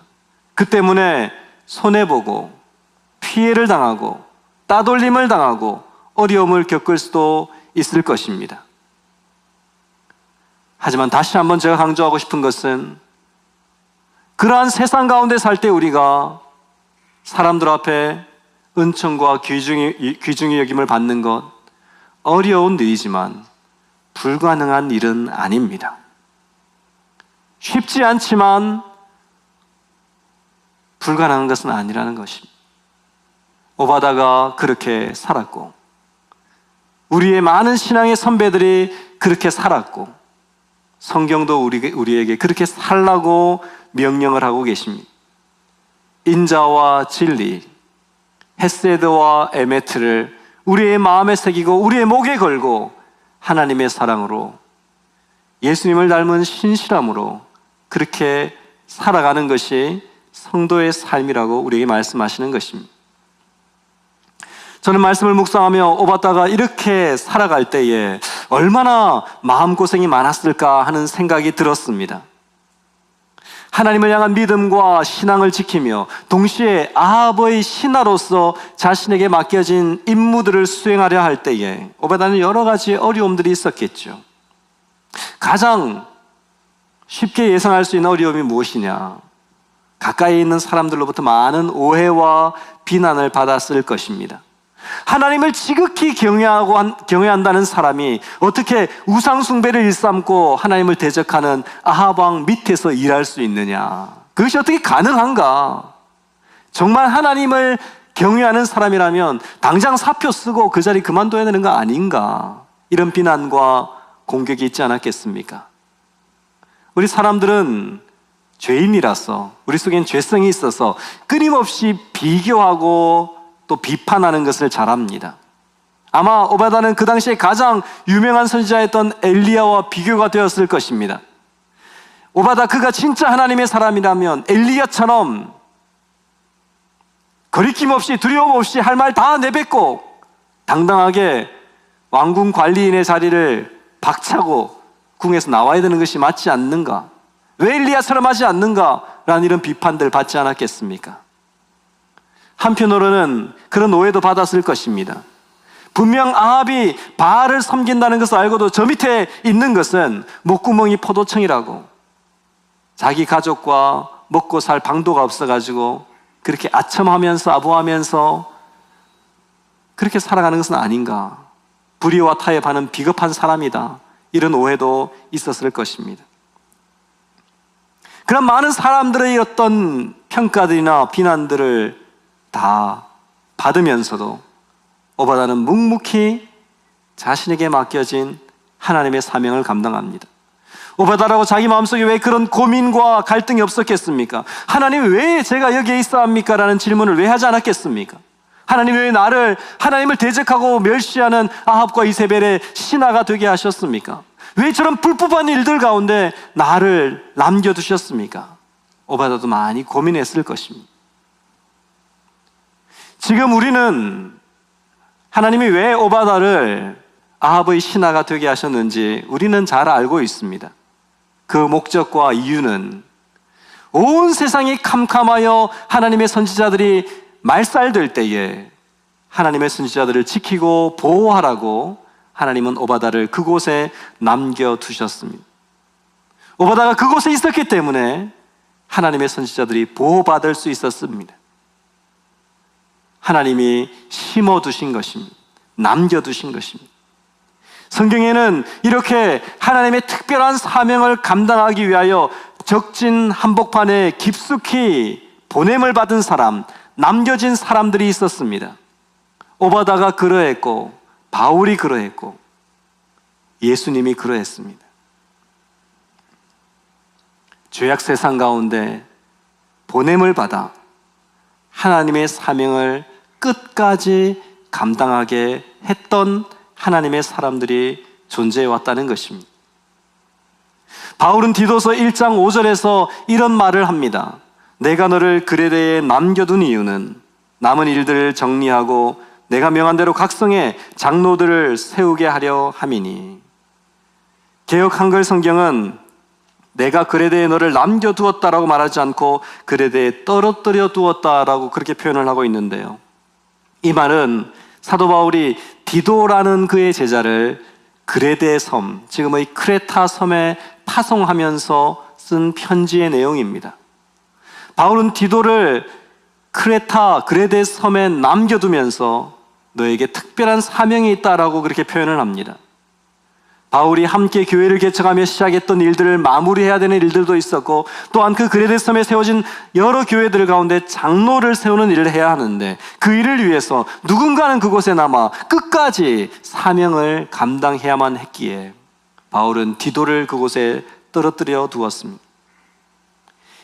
그 때문에 손해보고 피해를 당하고 따돌림을 당하고 어려움을 겪을 수도 있을 것입니다. 하지만 다시 한번 제가 강조하고 싶은 것은, 그러한 세상 가운데 살 때 우리가 사람들 앞에 은총과 귀중히 여김을 받는 것, 어려운 일이지만 불가능한 일은 아닙니다. 쉽지 않지만 불가능한 것은 아니라는 것입니다. 오바다가 그렇게 살았고, 우리의 많은 신앙의 선배들이 그렇게 살았고, 성경도 우리에게 그렇게 살라고 명령을 하고 계십니다. 인자와 진리, 헤세드와 에메트를 우리의 마음에 새기고 우리의 목에 걸고 하나님의 사랑으로, 예수님을 닮은 신실함으로 그렇게 살아가는 것이 성도의 삶이라고 우리에게 말씀하시는 것입니다. 저는 말씀을 묵상하며 오바다가 이렇게 살아갈 때에 얼마나 마음고생이 많았을까 하는 생각이 들었습니다. 하나님을 향한 믿음과 신앙을 지키며 동시에 아합의 신하로서 자신에게 맡겨진 임무들을 수행하려 할 때에 오바다는 여러 가지 어려움들이 있었겠죠. 가장 쉽게 예상할 수 있는 어려움이 무엇이냐? 가까이 있는 사람들로부터 많은 오해와 비난을 받았을 것입니다. 하나님을 지극히 경외한다는 사람이 어떻게 우상숭배를 일삼고 하나님을 대적하는 아합 왕 밑에서 일할 수 있느냐? 그것이 어떻게 가능한가? 정말 하나님을 경외하는 사람이라면 당장 사표 쓰고 그 자리 그만둬야 되는 거 아닌가? 이런 비난과 공격이 있지 않았겠습니까? 우리 사람들은 죄인이라서, 우리 속엔 죄성이 있어서 끊임없이 비교하고 또 비판하는 것을 잘합니다. 아마 오바다는 그 당시에 가장 유명한 선지자였던 엘리야와 비교가 되었을 것입니다. 오바다, 그가 진짜 하나님의 사람이라면 엘리야처럼 거리낌 없이 두려움 없이 할 말 다 내뱉고 당당하게 왕궁 관리인의 자리를 박차고 궁에서 나와야 되는 것이 맞지 않는가? 왜 엘리야처럼 하지 않는가? 라는 이런 비판들 받지 않았겠습니까? 한편으로는 그런 오해도 받았을 것입니다. 분명 아합이 바알을 섬긴다는 것을 알고도 저 밑에 있는 것은 목구멍이 포도청이라고, 자기 가족과 먹고 살 방도가 없어가지고 그렇게 아첨하면서 아부하면서 그렇게 살아가는 것은 아닌가, 불의와 타협하는 비겁한 사람이다, 이런 오해도 있었을 것입니다. 그런 많은 사람들의 어떤 평가들이나 비난들을 다 받으면서도 오바다는 묵묵히 자신에게 맡겨진 하나님의 사명을 감당합니다. 오바다라고 자기 마음속에 왜 그런 고민과 갈등이 없었겠습니까? 하나님, 왜 제가 여기에 있어야 합니까? 라는 질문을 왜 하지 않았겠습니까? 하나님, 왜 나를 하나님을 대적하고 멸시하는 아합과 이세벨의 신하가 되게 하셨습니까? 왜 저런 불법한 일들 가운데 나를 남겨두셨습니까? 오바다도 많이 고민했을 것입니다. 지금 우리는 하나님이 왜 오바다를 아합의 신하가 되게 하셨는지 우리는 잘 알고 있습니다. 그 목적과 이유는 온 세상이 캄캄하여 하나님의 선지자들이 말살될 때에 하나님의 선지자들을 지키고 보호하라고 하나님은 오바다를 그곳에 남겨두셨습니다. 오바다가 그곳에 있었기 때문에 하나님의 선지자들이 보호받을 수 있었습니다. 하나님이 심어두신 것입니다. 남겨두신 것입니다. 성경에는 이렇게 하나님의 특별한 사명을 감당하기 위하여 적진 한복판에 깊숙이 보냄을 받은 사람, 남겨진 사람들이 있었습니다. 오바다가 그러했고 바울이 그러했고 예수님이 그러했습니다. 죄악 세상 가운데 보냄을 받아 하나님의 사명을 끝까지 감당하게 했던 하나님의 사람들이 존재해 왔다는 것입니다. 바울은 디도서 1장 5절에서 이런 말을 합니다. 내가 너를 그레데에 남겨둔 이유는 남은 일들을 정리하고 내가 명한 대로 각성에 장로들을 세우게 하려 함이니. 개역 한글 성경은 내가 그레데에 너를 남겨두었다라고 말하지 않고 그레데에 떨어뜨려 두었다라고 그렇게 표현을 하고 있는데요, 이 말은 사도 바울이 디도라는 그의 제자를 그레데 섬, 지금의 크레타 섬에 파송하면서 쓴 편지의 내용입니다. 바울은 디도를 그레데 섬에 남겨두면서 너에게 특별한 사명이 있다라고 그렇게 표현을 합니다. 바울이 함께 교회를 개척하며 시작했던 일들을 마무리해야 되는 일들도 있었고, 또한 그 그레데 섬에 세워진 여러 교회들 가운데 장로를 세우는 일을 해야 하는데, 그 일을 위해서 누군가는 그곳에 남아 끝까지 사명을 감당해야만 했기에 바울은 디도를 그곳에 떨어뜨려 두었습니다.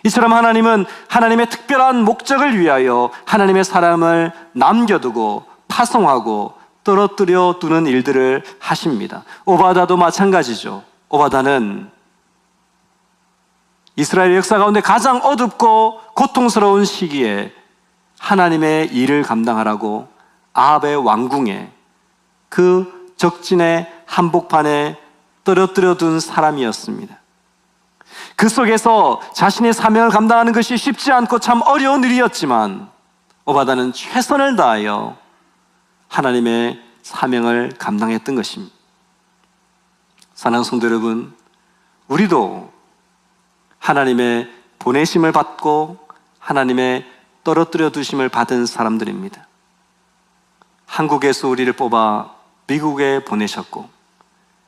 이처럼 하나님은 하나님의 특별한 목적을 위하여 하나님의 사람을 남겨두고 파송하고 떨어뜨려 두는 일들을 하십니다. 오바다도 마찬가지죠. 오바다는 이스라엘 역사 가운데 가장 어둡고 고통스러운 시기에 하나님의 일을 감당하라고 아합의 왕궁에, 그 적진의 한복판에 떨어뜨려 둔 사람이었습니다. 그 속에서 자신의 사명을 감당하는 것이 쉽지 않고 참 어려운 일이었지만 오바다는 최선을 다하여 하나님의 사명을 감당했던 것입니다. 사랑하는 성도 여러분, 우리도 하나님의 보내심을 받고 하나님의 떨어뜨려 두심을 받은 사람들입니다. 한국에서 우리를 뽑아 미국에 보내셨고,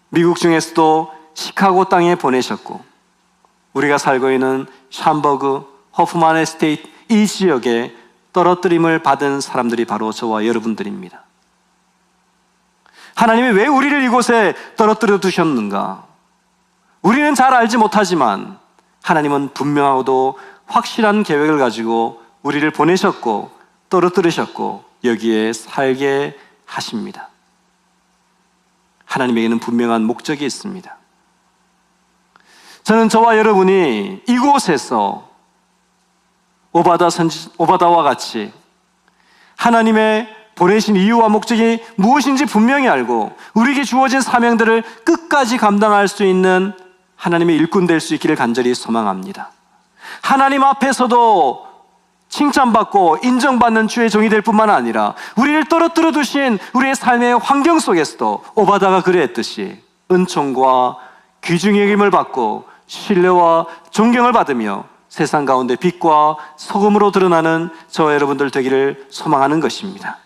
미국 중에서도 시카고 땅에 보내셨고, 우리가 살고 있는 샴버그, 호프만 에스테이트 이 지역에 떨어뜨림을 받은 사람들이 바로 저와 여러분들입니다. 하나님이 왜 우리를 이곳에 떨어뜨려 두셨는가? 우리는 잘 알지 못하지만 하나님은 분명하고도 확실한 계획을 가지고 우리를 보내셨고 떨어뜨리셨고 여기에 살게 하십니다. 하나님에게는 분명한 목적이 있습니다. 저는 저와 여러분이 이곳에서 오바다와 같이 하나님의 보내신 이유와 목적이 무엇인지 분명히 알고 우리에게 주어진 사명들을 끝까지 감당할 수 있는 하나님의 일꾼 될 수 있기를 간절히 소망합니다. 하나님 앞에서도 칭찬받고 인정받는 주의 종이 될 뿐만 아니라 우리를 떨어뜨려 두신 우리의 삶의 환경 속에서도 오바다가 그랬듯이 은총과 귀중히 여김을 받고 신뢰와 존경을 받으며 세상 가운데 빛과 소금으로 드러나는 저와 여러분들 되기를 소망하는 것입니다.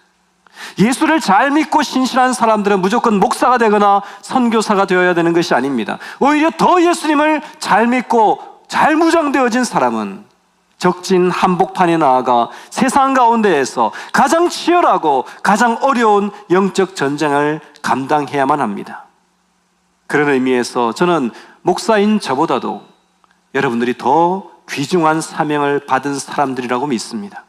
예수를 잘 믿고 신실한 사람들은 무조건 목사가 되거나 선교사가 되어야 되는 것이 아닙니다. 오히려 더 예수님을 잘 믿고 잘 무장되어진 사람은 적진 한복판에 나아가 세상 가운데에서 가장 치열하고 가장 어려운 영적 전쟁을 감당해야만 합니다. 그런 의미에서 저는 목사인 저보다도 여러분들이 더 귀중한 사명을 받은 사람들이라고 믿습니다.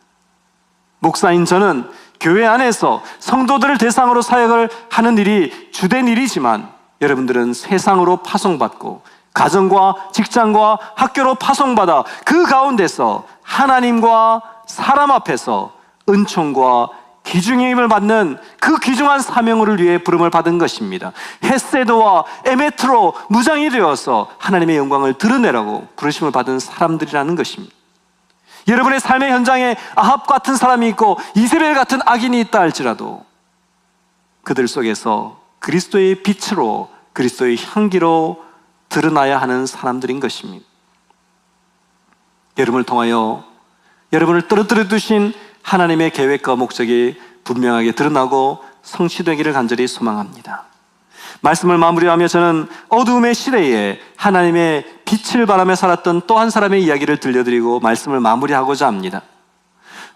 목사인 저는 교회 안에서 성도들을 대상으로 사역을 하는 일이 주된 일이지만 여러분들은 세상으로 파송받고 가정과 직장과 학교로 파송받아 그 가운데서 하나님과 사람 앞에서 은총과 귀중의 힘을 받는 그 귀중한 사명을 위해 부름을 받은 것입니다. 헤세드와 에메트로 무장이 되어서 하나님의 영광을 드러내라고 부르심을 받은 사람들이라는 것입니다. 여러분의 삶의 현장에 아합 같은 사람이 있고 이세벨 같은 악인이 있다 할지라도 그들 속에서 그리스도의 빛으로 그리스도의 향기로 드러나야 하는 사람들인 것입니다. 여러분을 통하여 여러분을 떨어뜨려 두신 하나님의 계획과 목적이 분명하게 드러나고 성취되기를 간절히 소망합니다. 말씀을 마무리하며 저는 어두움의 시대에 하나님의 빛을 바라며 살았던 또 한 사람의 이야기를 들려드리고 말씀을 마무리하고자 합니다.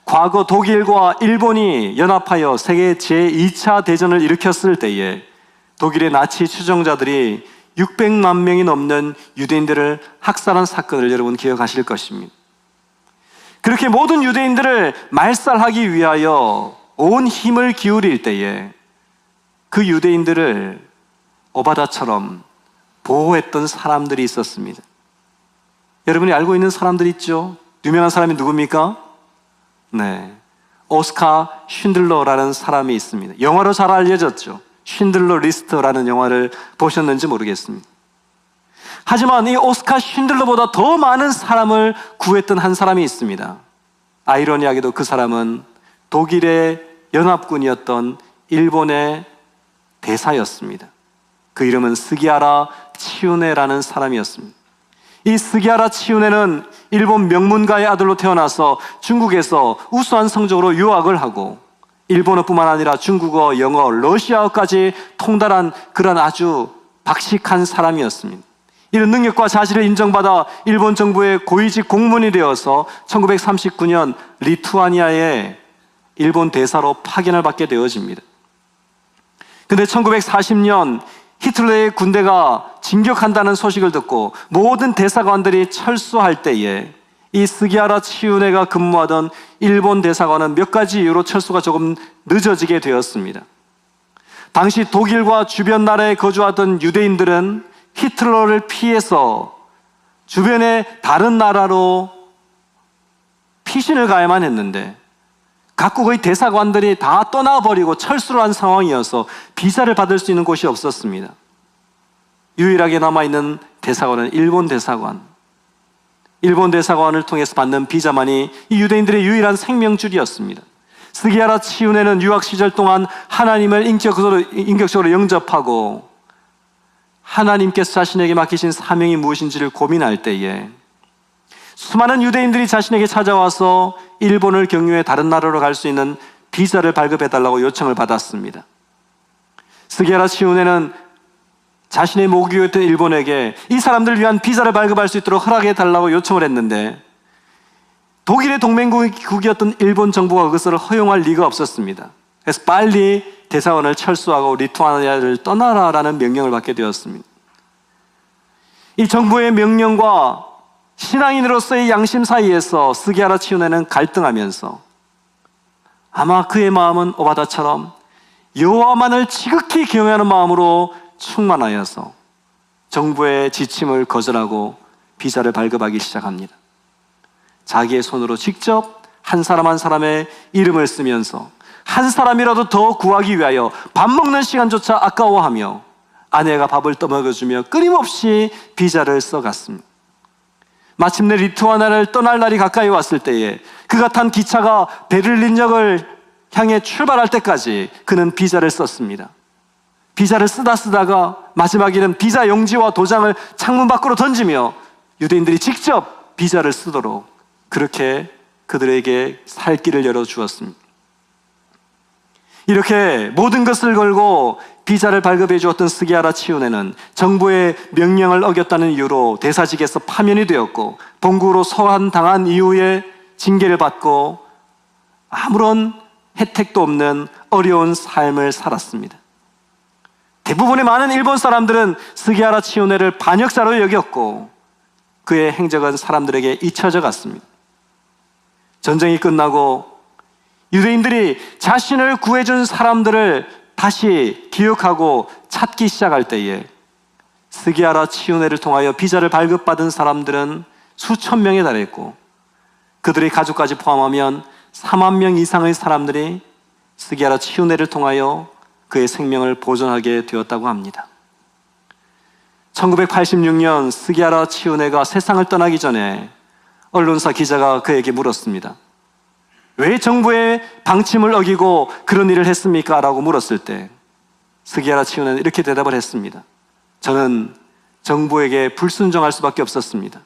과거 독일과 일본이 연합하여 세계 제2차 대전을 일으켰을 때에 독일의 나치 추종자들이 600만 명이 넘는 유대인들을 학살한 사건을 여러분 기억하실 것입니다. 그렇게 모든 유대인들을 말살하기 위하여 온 힘을 기울일 때에 그 유대인들을 오바다처럼 보호했던 사람들이 있었습니다. 여러분이 알고 있는 사람들 있죠? 유명한 사람이 누굽니까? 네, 오스카 쉰들러라는 사람이 있습니다. 영화로 잘 알려졌죠. 쉰들러 리스트라는 영화를 보셨는지 모르겠습니다. 하지만 이 오스카 쉰들러보다 더 많은 사람을 구했던 한 사람이 있습니다. 아이러니하게도 그 사람은 독일의 연합군이었던 일본의 대사였습니다. 그 이름은 스기하라 치우네라는 사람이었습니다. 이 스기하라 치우네는 일본 명문가의 아들로 태어나서 중국에서 우수한 성적으로 유학을 하고 일본어뿐만 아니라 중국어, 영어, 러시아어까지 통달한 그런 아주 박식한 사람이었습니다. 이런 능력과 자질을 인정받아 일본 정부의 고위직 공무원이 되어서 1939년 리투아니아에 일본 대사로 파견을 받게 되어집니다. 근데 1940년 히틀러의 군대가 진격한다는 소식을 듣고 모든 대사관들이 철수할 때에 이 스기하라 치우네가 근무하던 일본 대사관은 몇 가지 이유로 철수가 조금 늦어지게 되었습니다. 당시 독일과 주변 나라에 거주하던 유대인들은 히틀러를 피해서 주변의 다른 나라로 피신을 가야만 했는데 각국의 대사관들이 다 떠나버리고 철수를 한 상황이어서 비자를 받을 수 있는 곳이 없었습니다. 유일하게 남아있는 대사관은 일본 대사관. 일본 대사관을 통해서 받는 비자만이 이 유대인들의 유일한 생명줄이었습니다. 스기하라 치우네는 유학 시절 동안 하나님을 인격적으로 영접하고 하나님께서 자신에게 맡기신 사명이 무엇인지를 고민할 때에 수많은 유대인들이 자신에게 찾아와서 일본을 경유해 다른 나라로 갈 수 있는 비자를 발급해달라고 요청을 받았습니다. 스기하라 치우네는 자신의 모국이었던 일본에게 이 사람들을 위한 비자를 발급할 수 있도록 허락해달라고 요청을 했는데 독일의 동맹국이었던 일본 정부가 그것을 허용할 리가 없었습니다. 그래서 빨리 대사관을 철수하고 리투아니아를 떠나라라는 명령을 받게 되었습니다. 이 정부의 명령과 신앙인으로서의 양심 사이에서 스기하라 치우네는 갈등하면서 아마 그의 마음은 오바다처럼 여호와만을 지극히 경외하는 마음으로 충만하여서 정부의 지침을 거절하고 비자를 발급하기 시작합니다. 자기의 손으로 직접 한 사람 한 사람의 이름을 쓰면서 한 사람이라도 더 구하기 위하여 밥 먹는 시간조차 아까워하며 아내가 밥을 떠먹여주며 끊임없이 비자를 써갔습니다. 마침내 리투아니아를 떠날 날이 가까이 왔을 때에 그가 탄 기차가 베를린역을 향해 출발할 때까지 그는 비자를 썼습니다. 비자를 쓰다가 마지막에는 비자 용지와 도장을 창문 밖으로 던지며 유대인들이 직접 비자를 쓰도록 그렇게 그들에게 살 길을 열어주었습니다. 이렇게 모든 것을 걸고 비자를 발급해 주었던 스기하라 치우네는 정부의 명령을 어겼다는 이유로 대사직에서 파면이 되었고 본국으로 소환당한 이후에 징계를 받고 아무런 혜택도 없는 어려운 삶을 살았습니다. 대부분의 많은 일본 사람들은 스기하라 치우네를 반역자로 여겼고 그의 행적은 사람들에게 잊혀져 갔습니다. 전쟁이 끝나고 유대인들이 자신을 구해준 사람들을 다시 기억하고 찾기 시작할 때에 스기하라 치우네를 통하여 비자를 발급받은 사람들은 수천 명에 달했고 그들의 가족까지 포함하면 4만 명 이상의 사람들이 스기하라 치우네를 통하여 그의 생명을 보존하게 되었다고 합니다. 1986년 스기하라 치우네가 세상을 떠나기 전에 언론사 기자가 그에게 물었습니다. 왜 정부의 방침을 어기고 그런 일을 했습니까? 라고 물었을 때 스기하라 치우네는 이렇게 대답을 했습니다. 저는 정부에게 불순종할 수밖에 없었습니다.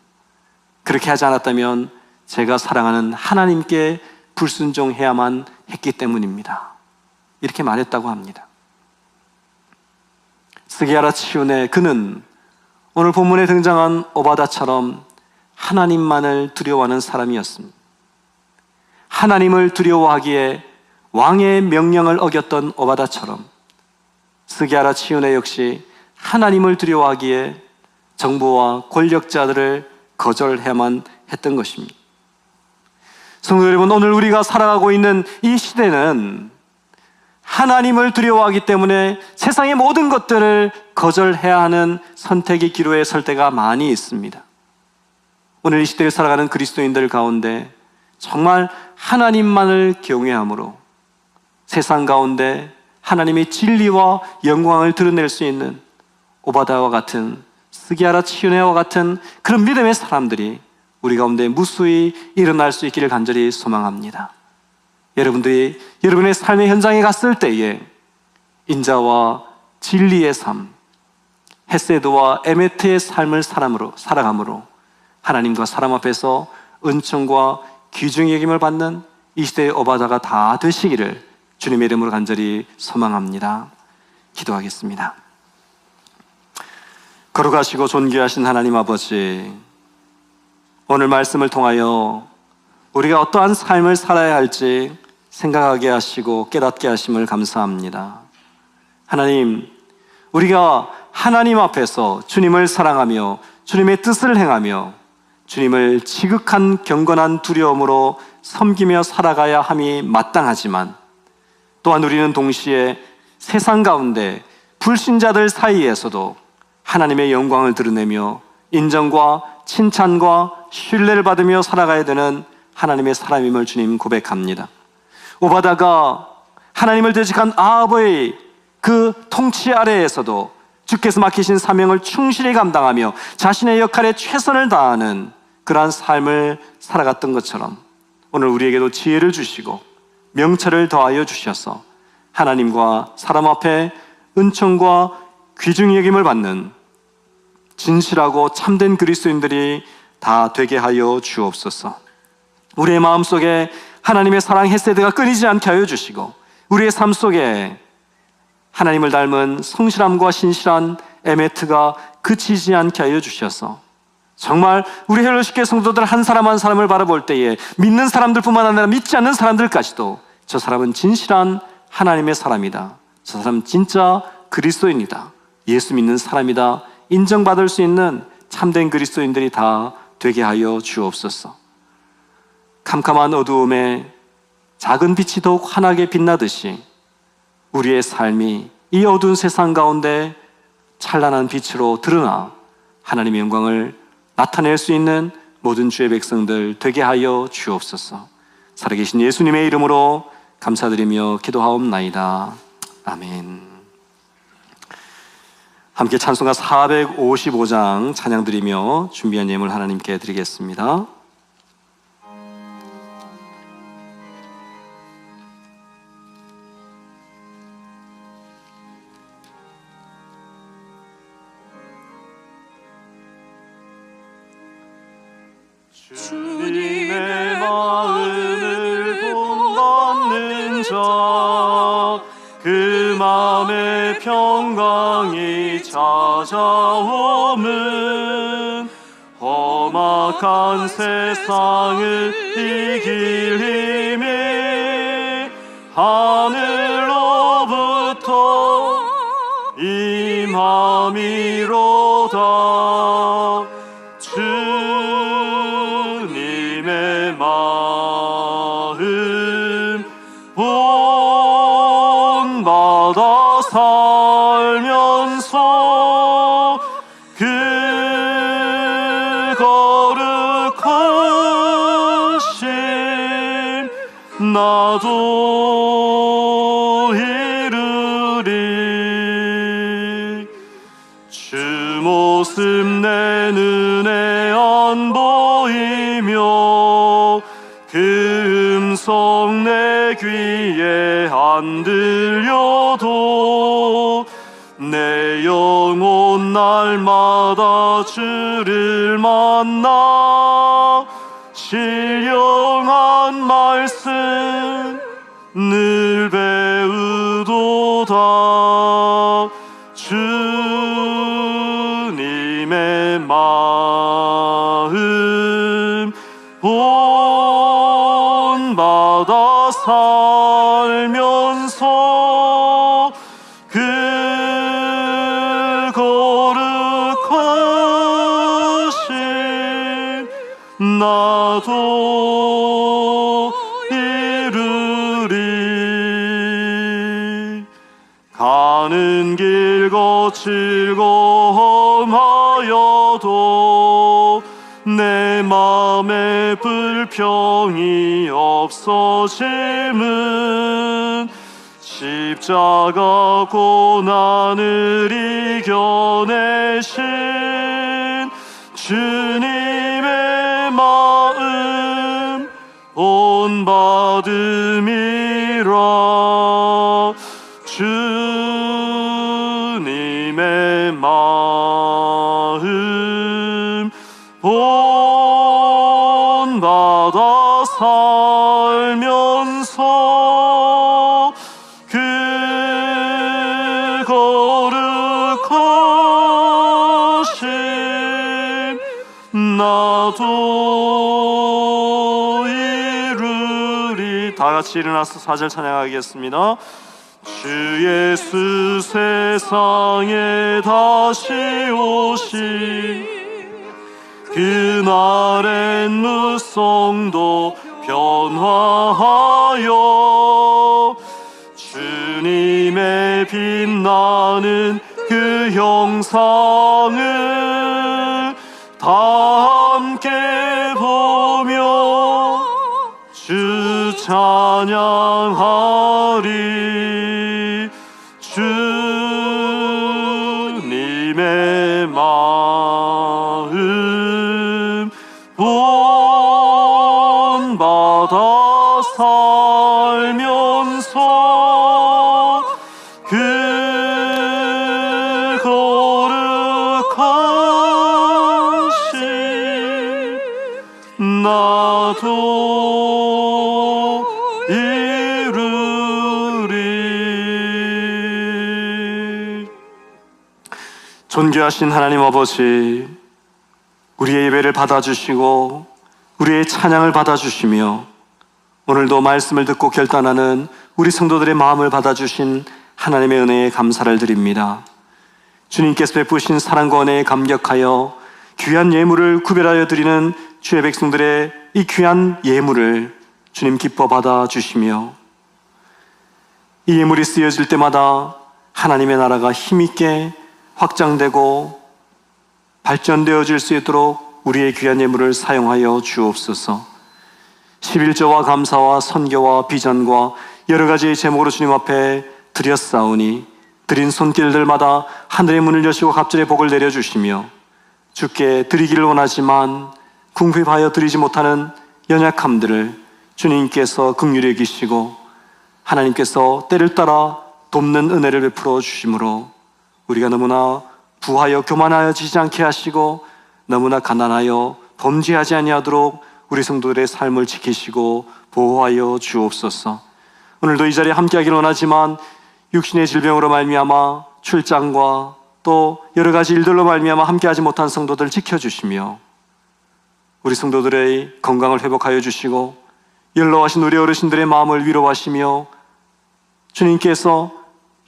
그렇게 하지 않았다면 제가 사랑하는 하나님께 불순종해야만 했기 때문입니다. 이렇게 말했다고 합니다. 스기하라 치우네 그는 오늘 본문에 등장한 오바다처럼 하나님만을 두려워하는 사람이었습니다. 하나님을 두려워하기에 왕의 명령을 어겼던 오바다처럼 스기야라 치유네 역시 하나님을 두려워하기에 정부와 권력자들을 거절해야만 했던 것입니다. 성도 여러분, 오늘 우리가 살아가고 있는 이 시대는 하나님을 두려워하기 때문에 세상의 모든 것들을 거절해야 하는 선택의 기로에 설 때가 많이 있습니다. 오늘 이 시대를 살아가는 그리스도인들 가운데 정말 하나님만을 경외함으로 세상 가운데 하나님의 진리와 영광을 드러낼 수 있는 오바다와 같은, 스기야라 치유네와 같은 그런 믿음의 사람들이 우리 가운데 무수히 일어날 수 있기를 간절히 소망합니다. 여러분들이 여러분의 삶의 현장에 갔을 때에 인자와 진리의 삶, 헤세드와 에메트의 삶을 살아감으로 하나님과 사람 앞에서 은총과 귀중히 여김을 받는 이 시대의 오바다가 다 되시기를 주님의 이름으로 간절히 소망합니다. 기도하겠습니다. 거룩하시고 존귀하신 하나님 아버지, 오늘 말씀을 통하여 우리가 어떠한 삶을 살아야 할지 생각하게 하시고 깨닫게 하심을 감사합니다. 하나님, 우리가 하나님 앞에서 주님을 사랑하며 주님의 뜻을 행하며 주님을 지극한 경건한 두려움으로 섬기며 살아가야 함이 마땅하지만, 또한 우리는 동시에 세상 가운데 불신자들 사이에서도 하나님의 영광을 드러내며 인정과 칭찬과 신뢰를 받으며 살아가야 되는 하나님의 사람임을 주님 고백합니다. 오바다가 하나님을 대적한 아합의 그 통치 아래에서도 주께서 맡기신 사명을 충실히 감당하며 자신의 역할에 최선을 다하는 그러한 삶을 살아갔던 것처럼 오늘 우리에게도 지혜를 주시고 명철을 더하여 주셔서 하나님과 사람 앞에 은총과 귀중히 여김을 받는 진실하고 참된 그리스도인들이 다 되게 하여 주옵소서. 우리의 마음속에 하나님의 사랑 헤세드가 끊이지 않게 하여 주시고 우리의 삶 속에 하나님을 닮은 성실함과 신실한 에메트가 그치지 않게 하여 주셔서 정말 우리 헬로시교회 성도들 한 사람 한 사람을 바라볼 때에 믿는 사람들뿐만 아니라 믿지 않는 사람들까지도 저 사람은 진실한 하나님의 사람이다, 저 사람은 진짜 그리스도인이다, 예수 믿는 사람이다 인정받을 수 있는 참된 그리스도인들이 다 되게 하여 주옵소서. 캄캄한 어두움에 작은 빛이 더욱 환하게 빛나듯이 우리의 삶이 이 어두운 세상 가운데 찬란한 빛으로 드러나 하나님의 영광을 나타낼 수 있는 모든 주의 백성들 되게 하여 주옵소서. 살아계신 예수님의 이름으로 감사드리며 기도하옵나이다. 아멘. 함께 찬송가 455장 찬양드리며 준비한 예물 하나님께 드리겠습니다.
주님의 마음을 본받는 자, 그 마음의 평강이 찾아오면 험악한 세상을 이길 힘이 하늘로부터 임함이로다. 주님의 마음 본받아 살면서 그 거룩하심 나도 이루리. 주 모습 내 눈에 안 보이며 그 음성 내 귀에 안 들려도 내 영혼 날마다 주를 만나 신령한 말씀 늘 배우도다. 주님의 마음 본받아 나도 이루리. 가는 길 거칠 검하여도 내 맘에 불평이 없어짐은 십자가 고난을 이겨내신 주님의 마음 본받음이라. 주님의 마음 본받아 살면서 그 거룩하심 나도 이루리. 다 같이 일어나서 4절 찬양하겠습니다. 주 예수 세상에 다시 오시 그날엔 무성도 변화하여 주님의 빛나는 그 형상을 다 함께 보며 주 찬양하리. 주님의 마음 본받아 살면서 그 거룩하심 나도 이루리. 존귀하신 하나님 아버지, 우리의 예배를 받아주시고 우리의 찬양을 받아주시며 오늘도 말씀을 듣고 결단하는 우리 성도들의 마음을 받아주신 하나님의 은혜에 감사를 드립니다. 주님께서 베푸신 사랑과 은혜에 감격하여 귀한 예물을 구별하여 드리는 주의 백성들의 이 귀한 예물을 주님 기뻐 받아주시며 이 예물이 쓰여질 때마다 하나님의 나라가 힘있게 확장되고 발전되어질 수 있도록 우리의 귀한 예물을 사용하여 주옵소서. 11조와 감사와 선교와 비전과 여러 가지 제목으로 주님 앞에 드렸사오니 드린 손길들마다 하늘의 문을 여시고 갑절의 복을 내려주시며 주께 드리기를 원하지만 궁핍하여 드리지 못하는 연약함들을 주님께서 긍휼히 여기시고 하나님께서 때를 따라 돕는 은혜를 베풀어 주심으로 우리가 너무나 부하여 교만하여지지 않게 하시고 너무나 가난하여 범죄하지 아니하도록 우리 성도들의 삶을 지키시고 보호하여 주옵소서. 오늘도 이 자리에 함께하기를 원하지만 육신의 질병으로 말미암아 출장과 또 여러 가지 일들로 말미암아 함께하지 못한 성도들 지켜주시며 우리 성도들의 건강을 회복하여 주시고 연로하신 우리 어르신들의 마음을 위로하시며 주님께서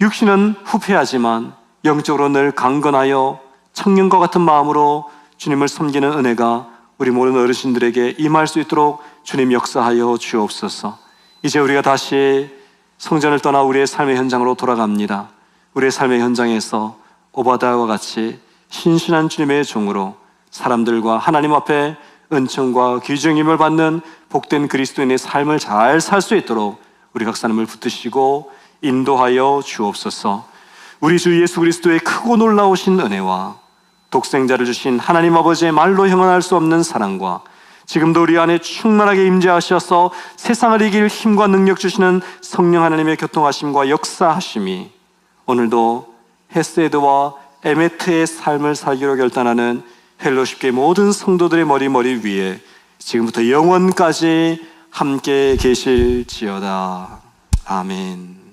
육신은 후패하지만 영적으로 늘 강건하여 청년과 같은 마음으로 주님을 섬기는 은혜가 우리 모든 어르신들에게 임할 수 있도록 주님 역사하여 주옵소서. 이제 우리가 다시 성전을 떠나 우리의 삶의 현장으로 돌아갑니다. 우리의 삶의 현장에서 오바댜와 같이 신실한 주님의 종으로 사람들과 하나님 앞에 은총과 귀중임을 받는 복된 그리스도인의 삶을 잘 살 수 있도록 우리 각 사람을 붙드시고 인도하여 주옵소서. 우리 주 예수 그리스도의 크고 놀라우신 은혜와 독생자를 주신 하나님 아버지의 말로 형언할 수 없는 사랑과 지금도 우리 안에 충만하게 임재하셔서 세상을 이길 힘과 능력 주시는 성령 하나님의 교통하심과 역사하심이 오늘도 헤세드와 에메트의 삶을 살기로 결단하는 헬로십교의 모든 성도들의 머리 위에 지금부터 영원까지 함께 계실지어다. 아멘.